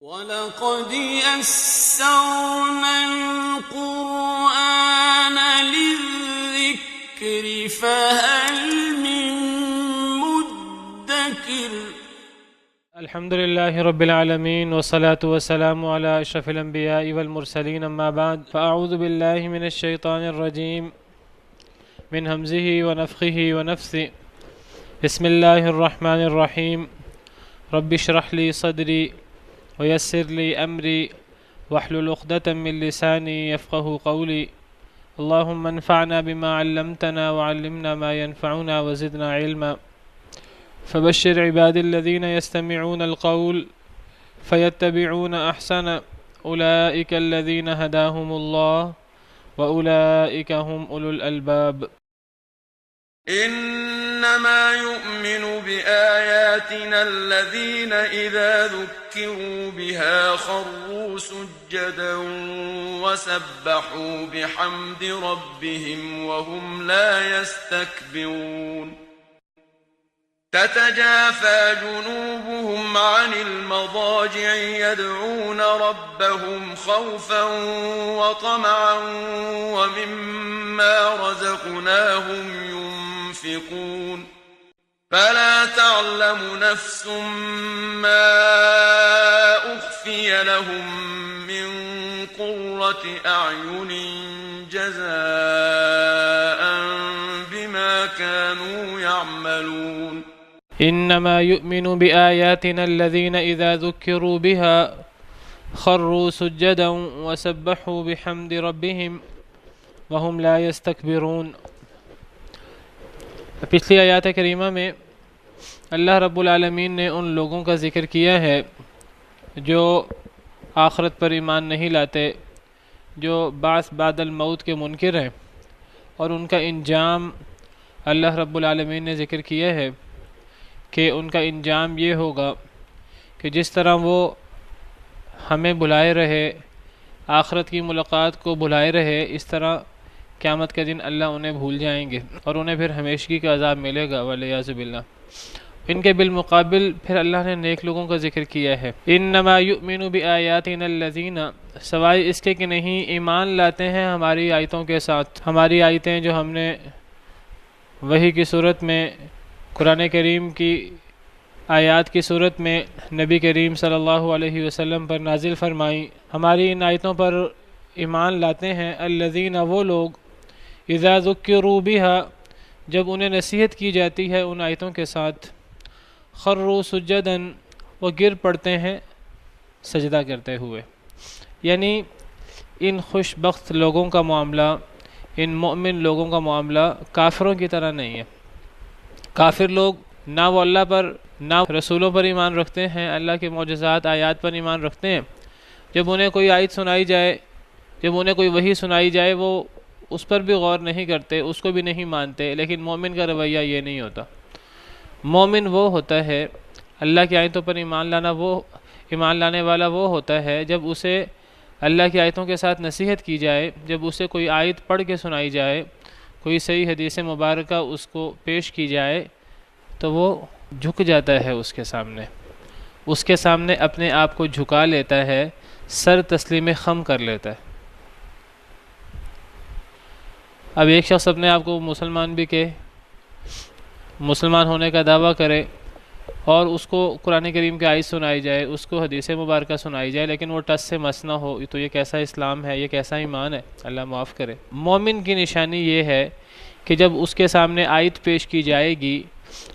وَلَقَدْ يَسَّرْنَا الْقُرْآنَ لِلذِّكْرِ فَهَلْ مِن مُّدَّكِرٍ الحمد لله رب العالمين والصلاة والسلام على أشرف الأنبياء والمرسلين أما بعد فأعوذ بالله من الشيطان الرجيم من همزه ونفخه ونفثه بسم الله الرحمن الرحيم رب اشرح لي صدري ويسر لي أمري واحلل عقدة من لساني يفقه قولي اللهم انفعنا بما علمتنا وعلمنا ما ينفعنا وزدنا علما فبشر عباد الذين يستمعون القول فيتبعون أحسن أولئك الذين هداهم الله وأولئك هم أولو الألباب إنما يؤمن بآياتنا الذين إذا ذكروا بها خروا سجدا وسبحوا بحمد ربهم وهم لا يستكبرون تتجافى جنوبهم عن المضاجع يدعون ربهم خوفا وطمعا ومما رزقناهم ينفقون فلا تعلم نفس ما أخفي لهم من قرة أعين جزاء بما كانوا يعملون إنما يؤمن بآياتنا الذين إذا ذكروا بها خروا سجدا وسبحوا بحمد ربهم وهم لا يستكبرون. پچھلی آیات کریمہ میں اللہ رب العالمین نے ان لوگوں کا ذکر کیا ہے جو آخرت پر ایمان نہیں لاتے، جو بعث بعد الموت کے منکر ہیں، اور ان کا انجام اللہ رب العالمین نے ذکر کیا ہے کہ ان کا انجام یہ ہوگا کہ جس طرح وہ ہمیں بلائے رہے، آخرت کی ملاقات کو بلائے رہے، اس طرح قیامت کے دن اللہ انہیں بھول جائیں گے اور انہیں پھر ہمیشگی کا عذاب ملے گا والعیاذ باللہ۔ ان کے بالمقابل پھر اللہ نے نیک لوگوں کا ذکر کیا ہے، انما یؤمن بآیاتنا الذین، سوائے اس کے کہ نہیں ایمان لاتے ہیں ہماری آیتوں کے ساتھ، ہماری آیتیں جو ہم نے وحی کی صورت میں، قرآن کریم کی آیات کی صورت میں نبی کریم صلی اللہ علیہ وسلم پر نازل فرمائیں، ہماری ان آیتوں پر ایمان لاتے ہیں الذین، وہ لوگ اذا ذکروا بہا، جب انہیں نصیحت کی جاتی ہے ان آیتوں کے ساتھ، خروا سجدا، وہ گر پڑتے ہیں سجدہ کرتے ہوئے۔ یعنی ان خوش بخت لوگوں کا معاملہ، ان مؤمن لوگوں کا معاملہ کافروں کی طرح نہیں ہے۔ کافر لوگ نہ وہ اللہ پر نہ رسولوں پر ایمان رکھتے ہیں، اللہ کے معجزات آیات پر ایمان رکھتے ہیں۔ جب انہیں کوئی آیت سنائی جائے، جب انہیں کوئی وحی سنائی جائے، وہ اس پر بھی غور نہیں کرتے، اس کو بھی نہیں مانتے۔ لیکن مومن کا رویہ یہ نہیں ہوتا۔ مومن وہ ہوتا ہے، اللہ کی آیتوں پر ایمان لانے والا وہ ہوتا ہے جب اسے اللہ کی آیتوں کے ساتھ نصیحت کی جائے، جب اسے کوئی آیت پڑھ کے سنائی جائے، کوئی صحیح حدیث مبارکہ اس کو پیش کی جائے، تو وہ جھک جاتا ہے اس کے سامنے اپنے آپ کو جھکا لیتا ہے، سر تسلیم خم کر لیتا ہے۔ اب ایک شخص اپنے آپ کو مسلمان بھی کہ مسلمان ہونے کا دعویٰ کرے اور اس کو قرآن کریم کی آیت سنائی جائے، اس کو حدیث مبارکہ سنائی جائے، لیکن وہ ٹس سے مس نہ ہو، تو یہ کیسا اسلام ہے، یہ کیسا ایمان ہے، اللہ معاف کرے۔ مومن کی نشانی یہ ہے کہ جب اس کے سامنے آیت پیش کی جائے گی،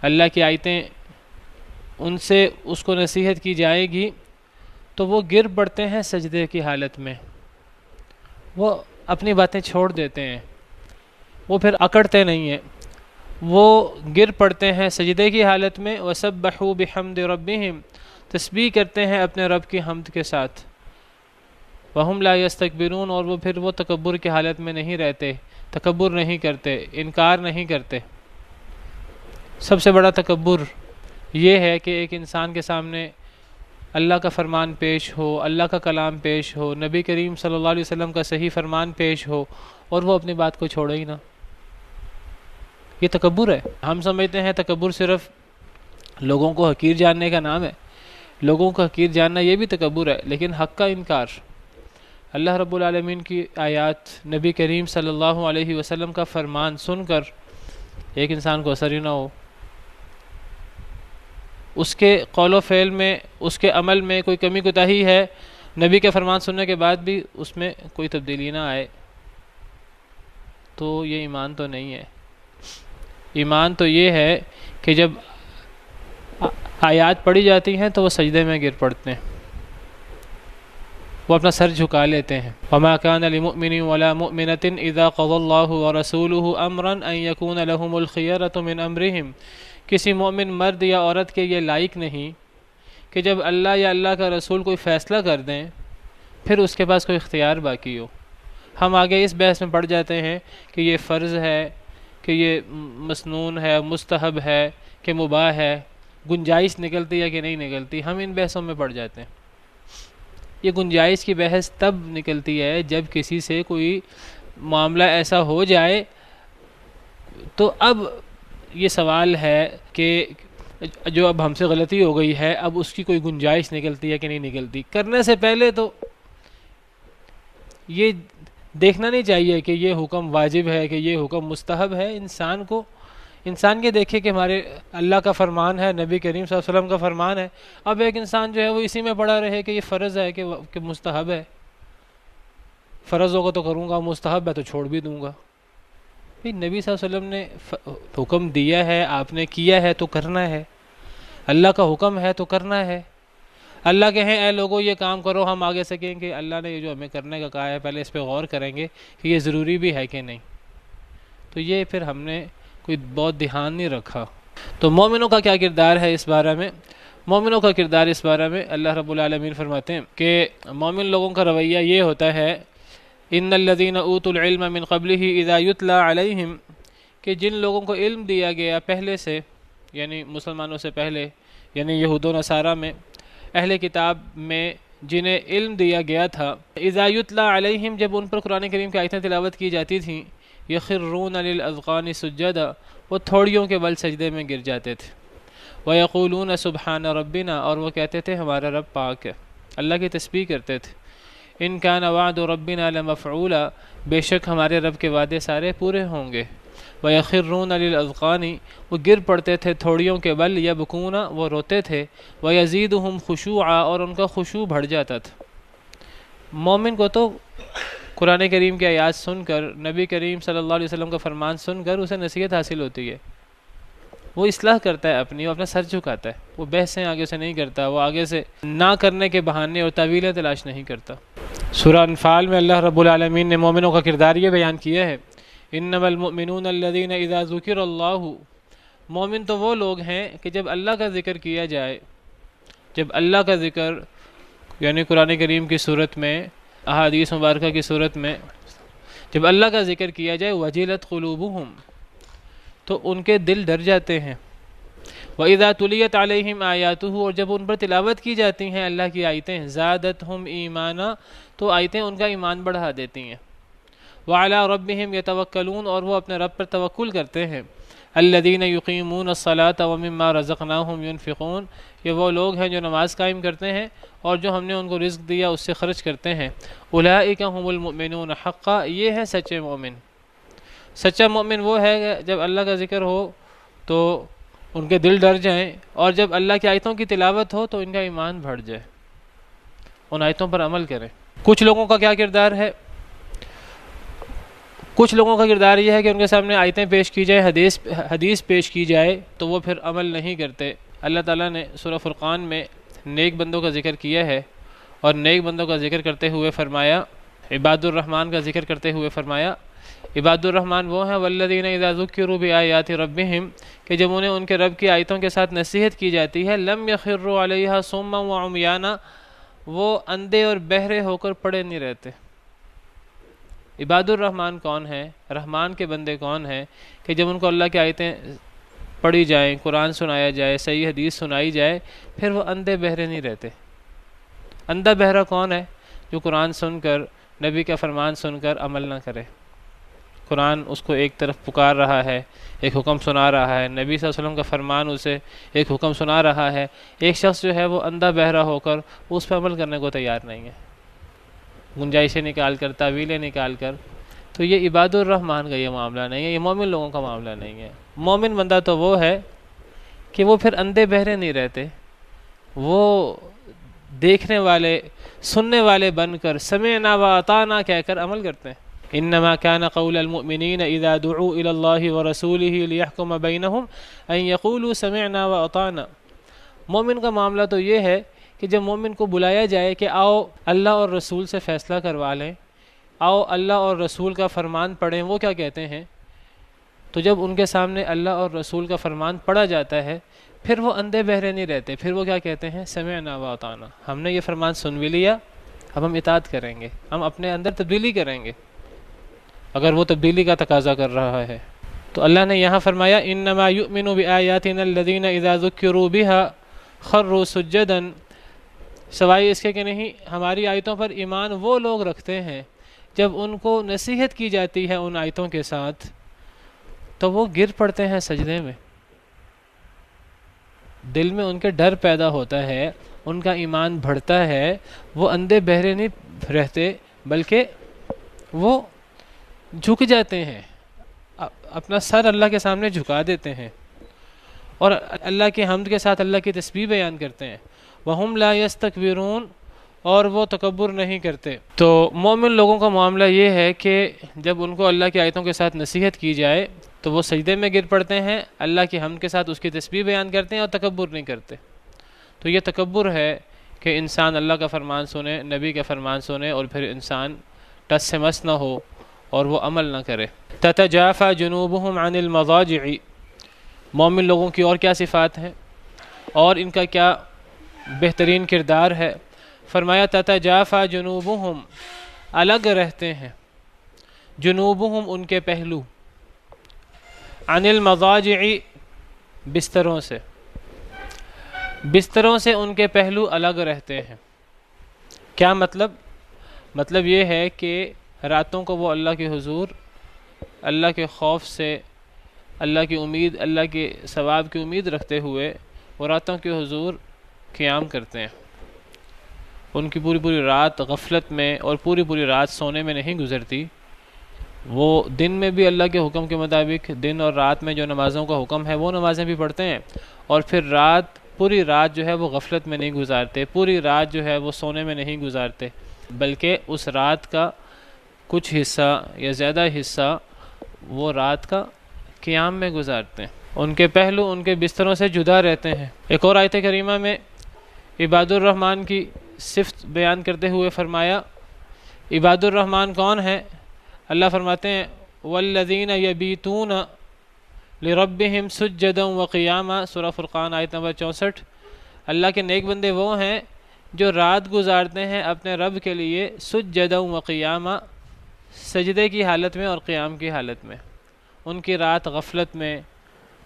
اللہ کی آیتیں ان سے اس کو نصیحت کی جائے گی، تو وہ گر پڑتے ہیں سجدے کی حالت میں، وہ اپنی باتیں چھوڑ دیتے ہیں، وہ پھر اکڑتے نہیں ہیں، وہ گر پڑتے ہیں سجدے کی حالت میں، وَسَبَّحُوا بِحَمْدِ رَبِّهِمْ، تسبیح کرتے ہیں اپنے رب کی حمد کے ساتھ، وَهُمْ لَا يَسْتَكْبِرُونَ، اور وہ پھر وہ تکبر کی حالت میں نہیں رہتے، تکبر نہیں کرتے، انکار نہیں کرتے۔ سب سے بڑا تکبر یہ ہے کہ ایک انسان کے سامنے اللہ کا فرمان پیش ہو، اللہ کا کلام پیش ہو، نبی کریم صلی اللہ علیہ وسلم کا صحیح فرمان پیش ہو، اور وہ اپنی بات کو چھوڑے ہی نہ۔ یہ تکبر ہے۔ ہم سمجھتے ہیں تکبر صرف لوگوں کو حقیر جاننے کا نام ہے، لوگوں کا حقیر جاننا یہ بھی تکبر ہے، لیکن حق کا انکار۔ اللہ رب العالمین کی آیات، نبی کریم صلی اللہ علیہ وسلم کا فرمان سن کر ایک انسان کو اثر ہی نہ ہو، اس کے قول و فعل میں، اس کے عمل میں کوئی کمی کوتاہی ہے، نبی کے فرمان سننے کے بعد بھی اس میں کوئی تبدیلی نہ آئے، تو یہ ایمان تو نہیں ہے۔ ایمان تو یہ ہے کہ جب آیات پڑھی جاتی ہیں تو وہ سجدے میں گر پڑتے ہیں، وہ اپنا سر جھکا لیتے ہیں۔ وَمَا كَانَ لِمُؤْمِنٍ وَلَا مُؤْمِنَةٍ إِذَا قَضَى اللَّهُ وَرَسُولُهُ أَمْرًا أَن يَكُونَ لَهُمُ الْخِيَرَةُ مِنْ أَمْرِهِمْ، کسی مومن مرد یا عورت کے یہ لائق نہیں کہ جب اللہ یا اللہ کا رسول کوئی فیصلہ کر دیں پھر اس کے پاس کوئی اختیار باقی ہو۔ ہم آگے اس بحث میں پڑ جاتے ہیں کہ یہ فرض ہے، کہ یہ مسنون ہے، مستحب ہے، کہ مباح ہے، گنجائش نکلتی ہے کہ نہیں نکلتی، ہم ان بحثوں میں پڑ جاتے ہیں۔ یہ گنجائش کی بحث تب نکلتی ہے جب کسی سے کوئی معاملہ ایسا ہو جائے، تو اب یہ سوال ہے کہ جو اب ہم سے غلطی ہو گئی ہے اب اس کی کوئی گنجائش نکلتی ہے کہ نہیں نکلتی۔ کرنے سے پہلے تو یہ دیکھنا نہیں چاہیے کہ یہ حکم واجب ہے کہ یہ حکم مستحب ہے۔ انسان کے دیکھے کہ ہمارے اللہ کا فرمان ہے، نبی کریم صلی اللہ علیہ وسلم کا فرمان ہے، اب ایک انسان جو ہے وہ اسی میں پڑا رہے کہ یہ فرض ہے کہ مستحب ہے، فرض ہوگا تو کروں گا، مستحب ہے تو چھوڑ بھی دوں گا۔ نبی صلی اللہ علیہ وسلم نے حکم دیا ہے، آپ نے کیا ہے تو کرنا ہے، اللہ کا حکم ہے تو کرنا ہے۔ اللہ کہیں اے لوگوں یہ کام کرو، ہم آگے سے کہیں کہ اللہ نے یہ جو ہمیں کرنے کا کہا ہے پہلے اس پہ غور کریں گے کہ یہ ضروری بھی ہے کہ نہیں، تو یہ پھر ہم نے کوئی بہت دھیان نہیں رکھا۔ تو مومنوں کا کیا کردار ہے اس بارے میں؟ مومنوں کا کردار اس بارے میں اللہ رب العالمین فرماتے ہیں کہ مومن لوگوں کا رویہ یہ ہوتا ہے، ان الذین اوتوا العلم من قبلہ اذا یتلی علیہم، کہ جن لوگوں کو علم دیا گیا پہلے سے، یعنی مسلمانوں سے پہلے، یعنی یہود و نصارہ میں، اہل کتاب میں جنہیں علم دیا گیا تھا، اذا یتلی علیہم، جب ان پر قرآن کریم کی آیتیں تلاوت کی جاتی تھیں، یخرون للاذقان سجدا، وہ تھوڑیوں کے بل سجدے میں گر جاتے تھے، ویقولون سبحان ربنا، اور وہ کہتے تھے ہمارا رب پاک ہے، اللہ کی تسبیح کرتے تھے، ان کان وعد ربنا لمفعولا، بے شک ہمارے رب کے وعدے سارے پورے ہوں گے، ویخرون للاذقان، وہ گر پڑتے تھے تھوڑیوں کے بل، یبکون، وہ روتے تھے، ویزیدہم خشوعا، اور ان کا خشوع بڑھ جاتا تھا۔ مومن کو تو قرآن کریم کی آیات سن کر، نبی کریم صلی اللہ علیہ وسلم کا فرمان سن کر اسے نصیحت حاصل ہوتی ہے، وہ اصلاح کرتا ہے اپنی، وہ اپنا سر جھکاتا ہے، وہ بحثیں آگے سے نہیں کرتا، وہ آگے سے نہ کرنے کے بہانے اور تعویلیں تلاش نہیں کرتا۔ سورہ انفال میں اللہ رب العالمین نے مومنوں کا کردار یہ بیان کیا ہے، انما المؤمنون الذین اذا ذکر اللہ، مومن تو وہ لوگ ہیں کہ جب اللہ کا ذکر کیا جائے، جب اللہ کا ذکر یعنی قرآن کریم کی صورت میں، احادیث مبارکہ کی صورت میں جب اللہ کا ذکر کیا جائے، وجلت قلوبہم، تو ان کے دل ڈر جاتے ہیں، وَإِذَا تُلِيَتْ عَلَيْهِمْ آیاتُهُ، اور جب ان پر تلاوت کی جاتی ہیں اللہ کی آیتیں، زادتہم ایمانا، تو آیتیں ان کا ایمان بڑھا دیتی ہیں، وَعَلَىٰ رَبِّهِمْ يَتَوَكَّلُونَ، اور وہ اپنے رب پر توکل کرتے ہیں، الَّذِينَ يُقِيمُونَ الصَّلَاةَ وَمِمَّا رَزَقْنَاهُمْ يُنْفِقُونَ، یہ وہ لوگ ہیں جو نماز قائم کرتے ہیں اور جو ہم نے ان کو رزق دیا اس سے خرچ کرتے ہیں، اولئک هم المؤمنون حقا، یہ ہے سچے مومن۔ سچا مومن وہ ہے کہ جب اللہ کا ذکر ہو تو ان کے دل ڈر جائیں، اور جب اللہ کی آیتوں کی تلاوت ہو تو ان کا ایمان بڑھ جائے، ان آیتوں پر عمل کریں۔ کچھ لوگوں کا کیا کردار ہے؟ کچھ لوگوں کا کردار یہ ہے کہ ان کے سامنے آیتیں پیش کی جائے، حدیث پیش کی جائے تو وہ پھر عمل نہیں کرتے۔ اللہ تعالیٰ نے سورہ فرقان میں نیک بندوں کا ذکر کیا ہے، اور نیک بندوں کا ذکر کرتے ہوئے فرمایا، عباد الرحمن کا ذکر کرتے ہوئے فرمایا، عباد الرحمن وہ ہیں والذین اذا ذکروا بآیات ربہم، کہ جب انہیں ان کے رب کی آیتوں کے ساتھ نصیحت کی جاتی ہے، لم یخروا علیہا صما وعمیانا، وہ اندھے اور بہرے ہو کر پڑے نہیں رہتے۔ عباد الرحمن کون ہیں؟ رحمان کے بندے کون ہیں کہ جب ان کو اللہ کی آیتیں پڑھی جائیں، قرآن سنایا جائے، صحیح حدیث سنائی جائے، پھر وہ اندھے بہرے نہیں رہتے۔ اندھا بہرا کون ہے؟ جو قرآن سن کر، نبی کا فرمان سن کر عمل نہ کرے، قرآن اس کو ایک طرف پکار رہا ہے، ایک حکم سنا رہا ہے، نبی صلی اللہ علیہ وسلم کا فرمان اسے ایک حکم سنا رہا ہے، ایک شخص جو ہے وہ اندھا بہرا ہو کر اس پہ عمل کرنے کو تیار نہیں ہے، گنجائشیں نکال کر، تعویلیں نکال کر. تو یہ عباد الرحمن کا یہ معاملہ نہیں ہے، یہ مومن لوگوں کا معاملہ نہیں ہے. مومن بندہ تو وہ ہے کہ وہ پھر اندھے بہرے نہیں رہتے، وہ دیکھنے والے سننے والے بن کر سمعنا واطعنا کہہ کر عمل کرتے ہیں. انما كان قول المؤمنین اذا دعوا الى اللہ ورسولہ لیحکم بینہم ان یقولوا سمعنا واطعنا. مومن کا معاملہ تو یہ ہے کہ جب مومن کو بلایا جائے کہ آؤ اللہ اور رسول سے فیصلہ کروا لیں، آؤ اللہ اور رسول کا فرمان پڑھیں، وہ کیا کہتے ہیں؟ تو جب ان کے سامنے اللہ اور رسول کا فرمان پڑھا جاتا ہے پھر وہ اندھے بہرے نہیں رہتے، پھر وہ کیا کہتے ہیں؟ سمعنا واطعنا، ہم نے یہ فرمان سن بھی لیا، اب ہم اطاعت کریں گے، ہم اپنے اندر تبدیلی کریں گے اگر وہ تبدیلی کا تقاضا کر رہا ہے. تو اللہ نے یہاں فرمایا انما یؤمن بآیاتنا الذین اذا ذکروا بها خروا سجدا، سوائے اس کے کہ نہیں ہماری آیتوں پر ایمان وہ لوگ رکھتے ہیں جب ان کو نصیحت کی جاتی ہے ان آیتوں کے ساتھ تو وہ گر پڑتے ہیں سجدے میں. دل میں ان کے ڈر پیدا ہوتا ہے، ان کا ایمان بڑھتا ہے، وہ اندھے بہرے نہیں رہتے بلکہ وہ جھک جاتے ہیں، اپنا سر اللہ کے سامنے جھکا دیتے ہیں اور اللہ کی حمد کے ساتھ اللہ کی تسبیح بیان کرتے ہیں. وَهُمْ لَا يَسْتَكْبِرُونَ، اور وہ تکبر نہیں کرتے. تو مومن لوگوں کا معاملہ یہ ہے کہ جب ان کو اللہ کی آیتوں کے ساتھ نصیحت کی جائے تو وہ سجدے میں گر پڑتے ہیں، اللہ کی حمد کے ساتھ اس کی تسبیح بیان کرتے ہیں اور تکبر نہیں کرتے. تو یہ تکبر ہے کہ انسان اللہ کا فرمان سنے، نبی کا فرمان سنے اور پھر انسان ٹس سے مس نہ ہو اور وہ عمل نہ کرے. تتجافى جنوبهم عن المضاجع، مومن لوگوں کی اور کیا صفات ہیں اور ان کا کیا بہترین کردار ہے؟ فرمایا تتجافى جنوبهم، الگ رہتے ہیں، جنوبهم ان کے پہلو، عن المضاجع بستروں سے، بستروں سے ان کے پہلو الگ رہتے ہیں. کیا مطلب؟ مطلب یہ ہے کہ راتوں کو وہ اللہ کے حضور، اللہ کے خوف سے، اللہ کی امید، اللہ کے ثواب کی امید رکھتے ہوئے وہ راتوں کے حضور قیام کرتے ہیں. ان کی پوری پوری رات غفلت میں اور پوری پوری رات سونے میں نہیں گزرتی. وہ دن میں بھی اللہ کے حکم کے مطابق دن اور رات میں جو نمازوں کا حکم ہے وہ نمازیں بھی پڑھتے ہیں، اور پھر پوری رات جو ہے وہ غفلت میں نہیں گزارتے، پوری رات جو ہے وہ سونے میں نہیں گزارتے، بلکہ اس رات کا کچھ حصہ یا زیادہ حصہ وہ رات کا قیام میں گزارتے ہیں. ان کے پہلو ان کے بستروں سے جدا رہتے ہیں. ایک اور آیت کریمہ میں عباد الرحمن کی صفت بیان کرتے ہوئے فرمایا عباد الرحمن کون ہیں؟ اللہ فرماتے ہیں والذین یبیتون لربہم سجدا وقیاما، سورہ فرقان آیت نمبر 64. اللہ کے نیک بندے وہ ہیں جو رات گزارتے ہیں اپنے رب کے لیے سجدا وقیاما، سجدے کی حالت میں اور قیام کی حالت میں. ان کی رات غفلت میں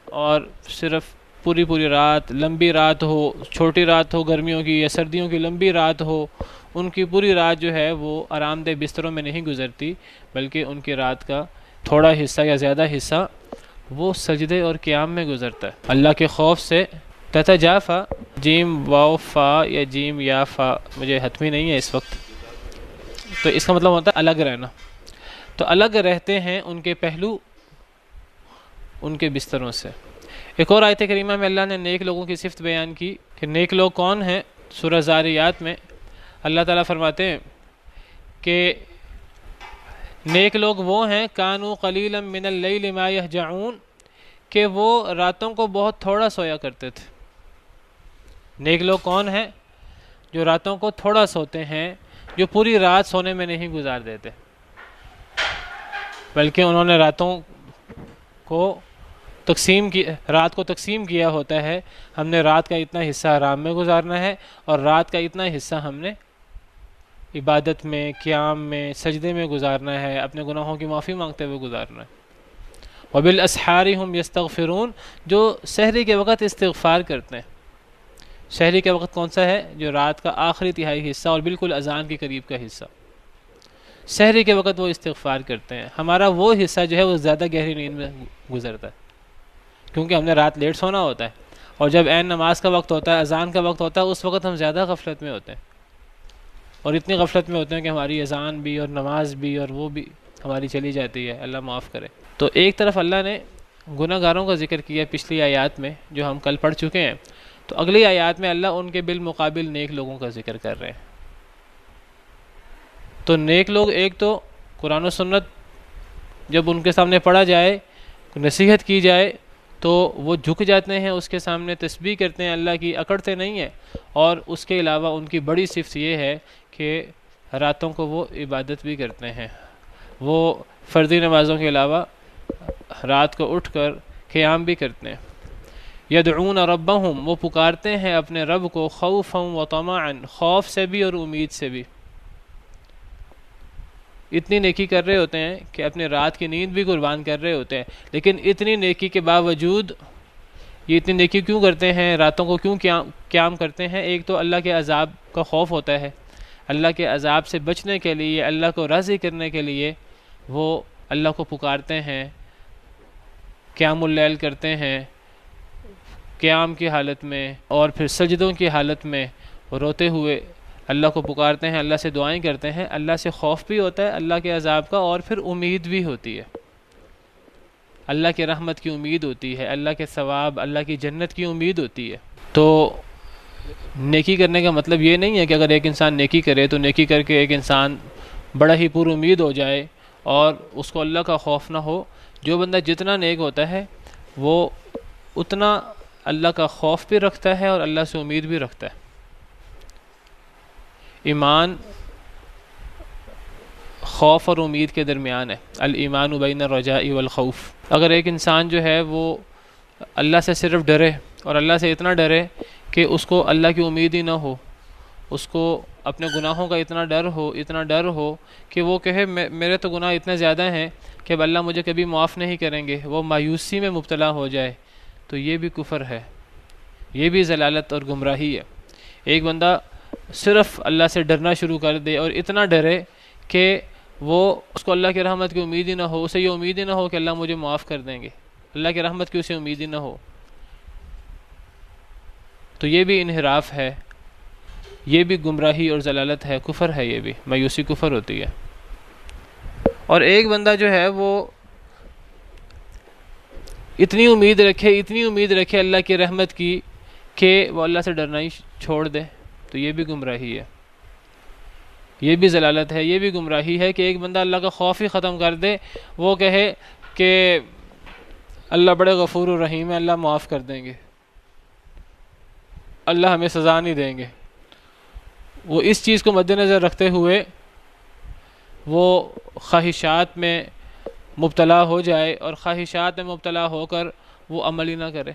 اور صرف پوری پوری رات، لمبی رات ہو، چھوٹی رات ہو گرمیوں کی یا سردیوں کی لمبی رات ہو، ان کی پوری رات جو ہے وہ آرام دہ بستروں میں نہیں گزرتی، بلکہ ان کی رات کا تھوڑا حصہ یا زیادہ حصہ وہ سجدے اور قیام میں گزرتا ہے. اللہ کے خوف سے تتجافا، جیم واو فا یا جیم یا فا مجھے حتمی نہیں ہے اس وقت، تو اس کا مطلب ہوتا ہے الگ رہنا. تو الگ رہتے ہیں ان کے پہلو ان کے بستروں سے. ایک اور آیت کریمہ میں اللہ نے نیک لوگوں کی صفت بیان کی کہ نیک لوگ کون ہیں. سورہ زاریات میں اللہ تعالیٰ فرماتے ہیں کہ نیک لوگ وہ ہیں کانوا قلیلا من اللیل ما یہجعون، کہ وہ راتوں کو بہت تھوڑا سویا کرتے تھے. نیک لوگ کون ہیں؟ جو راتوں کو تھوڑا سوتے ہیں، جو پوری رات سونے میں نہیں گزار دیتے، بلکہ انہوں نے رات کو تقسیم کیا ہوتا ہے. ہم نے رات کا اتنا حصہ آرام میں گزارنا ہے اور رات کا اتنا حصہ ہم نے عبادت میں، قیام میں، سجدے میں گزارنا ہے، اپنے گناہوں کی معافی مانگتے ہوئے گزارنا ہے. وبالاسحار هم یستغفرون، جو سحری کے وقت استغفار کرتے ہیں. سحری کا وقت کون سا ہے؟ جو رات کا آخری تہائی حصہ اور بالکل اذان کے قریب کا حصہ. سحری کے وقت وہ استغفار کرتے ہیں. ہمارا وہ حصہ جو ہے وہ زیادہ گہری نیند میں گزرتا ہے، کیونکہ ہم نے رات لیٹ سونا ہوتا ہے، اور جب عین نماز کا وقت ہوتا ہے، اذان کا وقت ہوتا ہے، اس وقت ہم زیادہ غفلت میں ہوتے ہیں، اور اتنی غفلت میں ہوتے ہیں کہ ہماری اذان بھی اور نماز بھی اور وہ بھی ہماری چلی جاتی ہے. اللہ معاف کرے. تو ایک طرف اللہ نے گناہ گاروں کا ذکر کیا پچھلی آیات میں جو ہم کل پڑھ چکے ہیں، تو اگلی آیات میں اللہ ان کے بالمقابل نیک لوگوں کا ذکر کر رہے ہیں. تو نیک لوگ ایک تو قرآن و سنت جب ان کے سامنے پڑھا جائے، نصیحت کی جائے، تو وہ جھک جاتے ہیں اس کے سامنے، تسبیح کرتے ہیں اللہ کی، اکڑتے نہیں ہیں. اور اس کے علاوہ ان کی بڑی صفت یہ ہے کہ راتوں کو وہ عبادت بھی کرتے ہیں. وہ فرضی نمازوں کے علاوہ رات کو اٹھ کر قیام بھی کرتے ہیں. یدعون ربہم، وہ پکارتے ہیں اپنے رب کو، خوفا و طمعا، خوف سے بھی اور امید سے بھی. اتنی نیکی کر رہے ہوتے ہیں کہ اپنے رات کی نیند بھی قربان کر رہے ہوتے ہیں، لیکن اتنی نیکی کے باوجود یہ اتنی نیکی کیوں کرتے ہیں، راتوں کو کیوں قیام کرتے ہیں؟ ایک تو اللہ کے عذاب کا خوف ہوتا ہے، اللہ کے عذاب سے بچنے کے لیے، اللہ کو راضی کرنے کے لیے وہ اللہ کو پکارتے ہیں، قیام اللیل کرتے ہیں قیام کی حالت میں، اور پھر سجدوں کی حالت میں روتے ہوئے اللہ کو پکارتے ہیں، اللہ سے دعائیں کرتے ہیں. اللہ سے خوف بھی ہوتا ہے اللہ کے عذاب کا، اور پھر امید بھی ہوتی ہے، اللہ کی رحمت کی امید ہوتی ہے، اللہ کے ثواب، اللہ کی جنت کی امید ہوتی ہے. تو نیکی کرنے کا مطلب یہ نہیں ہے کہ اگر ایک انسان نیکی کرے تو نیکی کر کے ایک انسان بڑا ہی پر امید ہو جائے اور اس کو اللہ کا خوف نہ ہو. جو بندہ جتنا نیک ہوتا ہے وہ اتنا اللہ کا خوف بھی رکھتا ہے اور اللہ سے امید بھی رکھتا ہے. ایمان خوف اور امید کے درمیان ہے. الایمان بین الرجاء والخوف. اگر ایک انسان جو ہے وہ اللہ سے صرف ڈرے اور اللہ سے اتنا ڈرے کہ اس کو اللہ کی امید ہی نہ ہو، اس کو اپنے گناہوں کا اتنا ڈر ہو کہ وہ کہے میرے تو گناہ اتنے زیادہ ہیں کہ اب اللہ مجھے کبھی معاف نہیں کریں گے، وہ مایوسی میں مبتلا ہو جائے، تو یہ بھی کفر ہے، یہ بھی ضلالت اور گمراہی ہے. ایک بندہ صرف اللہ سے ڈرنا شروع کر دے اور اتنا ڈرے کہ وہ اس کو اللہ کی رحمت کی امید ہی نہ ہو، اسے یہ امید ہی نہ ہو کہ اللہ مجھے معاف کر دیں گے، اللہ کی رحمت کی اسے امید ہی نہ ہو، تو یہ بھی انحراف ہے، یہ بھی گمراہی اور ضلالت ہے، کفر ہے، یہ بھی مایوسی کفر ہوتی ہے. اور ایک بندہ جو ہے وہ اتنی امید رکھے اللہ کی رحمت کی کہ وہ اللہ سے ڈرنا ہی چھوڑ دے، تو یہ بھی گمراہی ہے، یہ بھی ضلالت ہے، یہ بھی گمراہی ہے کہ ایک بندہ اللہ کا خوف ہی ختم کر دے، وہ کہے کہ اللہ بڑے غفور الرحیم ہے، اللہ معاف کر دیں گے، اللہ ہمیں سزا نہیں دیں گے. وہ اس چیز کو مد نظر رکھتے ہوئے وہ خواہشات میں مبتلا ہو جائے اور خواہشات میں مبتلا ہو کر وہ عمل ہی نہ کرے.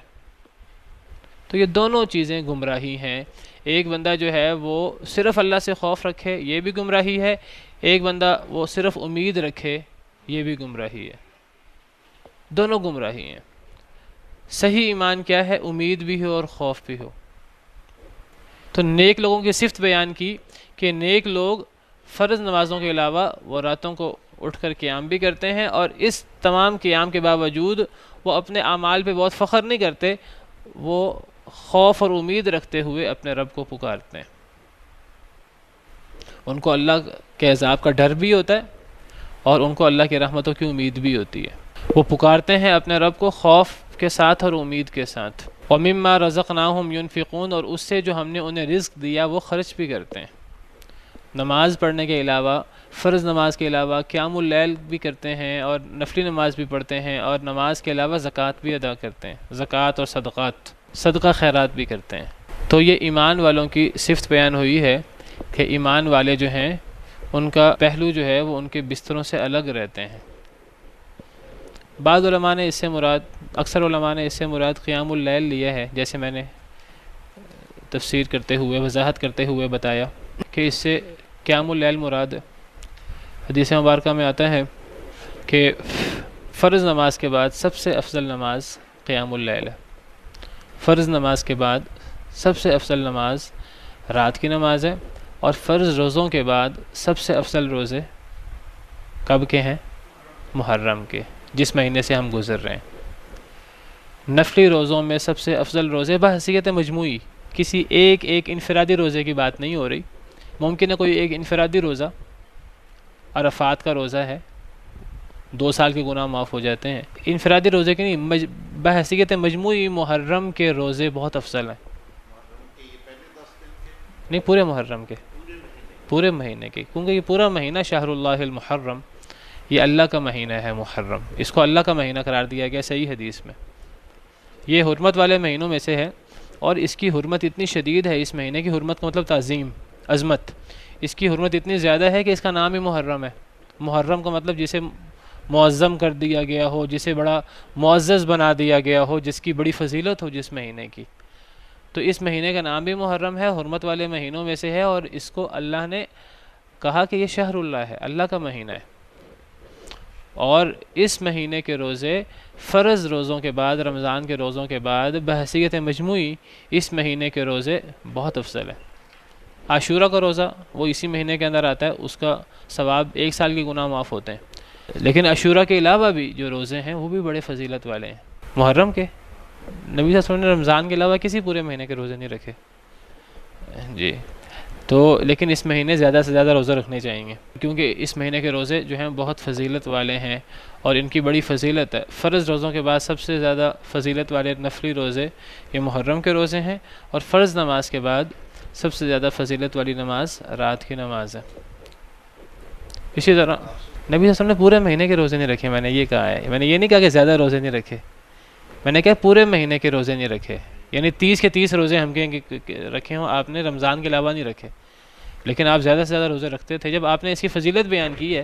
تو یہ دونوں چیزیں گمراہی ہیں. ایک بندہ جو ہے وہ صرف اللہ سے خوف رکھے، یہ بھی گمراہی ہے. ایک بندہ وہ صرف امید رکھے، یہ بھی گمراہی ہے. دونوں گمراہی ہیں. صحیح ایمان کیا ہے؟ امید بھی ہو اور خوف بھی ہو. تو نیک لوگوں کی صفت بیان کی کہ نیک لوگ فرض نمازوں کے علاوہ وہ راتوں کو اٹھ کر قیام بھی کرتے ہیں، اور اس تمام قیام کے باوجود وہ اپنے اعمال پہ بہت فخر نہیں کرتے، وہ خوف اور امید رکھتے ہوئے اپنے رب کو پکارتے ہیں. ان کو اللہ کے عذاب کا ڈر بھی ہوتا ہے اور ان کو اللہ کی رحمتوں کی امید بھی ہوتی ہے. وہ پکارتے ہیں اپنے رب کو خوف کے ساتھ اور امید کے ساتھ. وَمِمَّا رَزَقْنَاهُمْ يُنْفِقُونَ، اور اس سے جو ہم نے انہیں رزق دیا وہ خرچ بھی کرتے ہیں. نماز پڑھنے کے علاوہ، فرض نماز کے علاوہ قیام اللیل بھی کرتے ہیں اور نفلی نماز بھی پڑھتے ہیں، اور نماز کے علاوہ زکوٰۃ بھی ادا کرتے ہیں، زکوٰۃ اور صدقہ خیرات بھی کرتے ہیں. تو یہ ایمان والوں کی صفت بیان ہوئی ہے کہ ایمان والے جو ہیں ان کا پہلو جو ہے وہ ان کے بستروں سے الگ رہتے ہیں. بعض علماء نے اس سے مراد، اکثر علماء نے اس سے مراد قیام اللیل لیا ہے، جیسے میں نے تفسیر کرتے ہوئے، وضاحت کرتے ہوئے بتایا کہ اس سے قیام اللیل مراد ہے. حدیث مبارکہ میں آتا ہے کہ فرض نماز کے بعد سب سے افضل نماز قیام اللیل ہے. فرض نماز کے بعد سب سے افضل نماز رات کی نماز ہے، اور فرض روزوں کے بعد سب سے افضل روزے کب کے ہیں؟ محرم کے، جس مہینے سے ہم گزر رہے ہیں۔ نفلی روزوں میں سب سے افضل روزے بحیثیت مجموعی، کسی ایک انفرادی روزے کی بات نہیں ہو رہی۔ ممکن ہے کوئی ایک انفرادی روزہ، عرفات کا روزہ ہے، 2 سال کے گناہ معاف ہو جاتے ہیں، انفرادی روزے کے نہیں، بحیثیت مجموعی محرم کے روزے بہت افضل ہیں۔ نہیں، پورے محرم کے، پورے مہینے کے، کیونکہ یہ پورا مہینہ شہر اللہ المحرم، یہ اللہ کا مہینہ ہے محرم، اس کو اللہ کا مہینہ قرار دیا گیا صحیح حدیث میں۔ یہ حرمت والے مہینوں میں سے ہے، اور اس کی حرمت اتنی شدید ہے، اس مہینے کی حرمت کا مطلب تعظیم، عظمت، اس کی حرمت اتنی زیادہ ہے کہ اس کا نام ہی محرم ہے۔ محرم کا مطلب جسے معظم کر دیا گیا ہو، جسے بڑا معزز بنا دیا گیا ہو، جس کی بڑی فضیلت ہو جس مہینے کی، تو اس مہینے کا نام بھی محرم ہے، حرمت والے مہینوں میں سے ہے، اور اس کو اللہ نے کہا کہ یہ شہر اللہ ہے، اللہ کا مہینہ ہے۔ اور اس مہینے کے روزے فرض روزوں کے بعد، رمضان کے روزوں کے بعد بحیثیت مجموعی اس مہینے کے روزے بہت افضل ہیں۔ عاشورہ کا روزہ وہ اسی مہینے کے اندر آتا ہے، اس کا ثواب 1 سال کے گناہ معاف ہوتے ہیں، لیکن عاشورہ کے علاوہ بھی جو روزے ہیں وہ بھی بڑے فضیلت والے ہیں۔ محرم کے نبی صلی اللہ علیہ وسلم نے رمضان کے علاوہ کسی پورے مہینے کے روزے نہیں رکھے جی، تو لیکن اس مہینے زیادہ سے زیادہ روزے رکھنے چاہیے، کیونکہ اس مہینے کے روزے جو ہیں بہت فضیلت والے ہیں، اور ان کی بڑی فضیلت ہے۔ فرض روزوں کے بعد سب سے زیادہ فضیلت والے نفلی روزے یہ محرم کے روزے ہیں، اور فرض نماز کے بعد سب سے زیادہ فضیلت والی نماز رات کی نماز ہے۔ اسی طرح نبی صلی اللہ علیہ وسلم نے پورے مہینے کے روزے نہیں رکھے، میں نے یہ کہا ہے، میں نے یہ نہیں کہا کہ زیادہ روزے نہیں رکھے، میں نے کہا پورے مہینے کے روزے نہیں رکھے، یعنی 30 کے 30 روزے ہم کہیں کہ رکھے ہوں، آپ نے رمضان کے علاوہ نہیں رکھے، لیکن آپ زیادہ سے زیادہ روزے رکھتے تھے۔ جب آپ نے اس کی فضیلت بیان کی ہے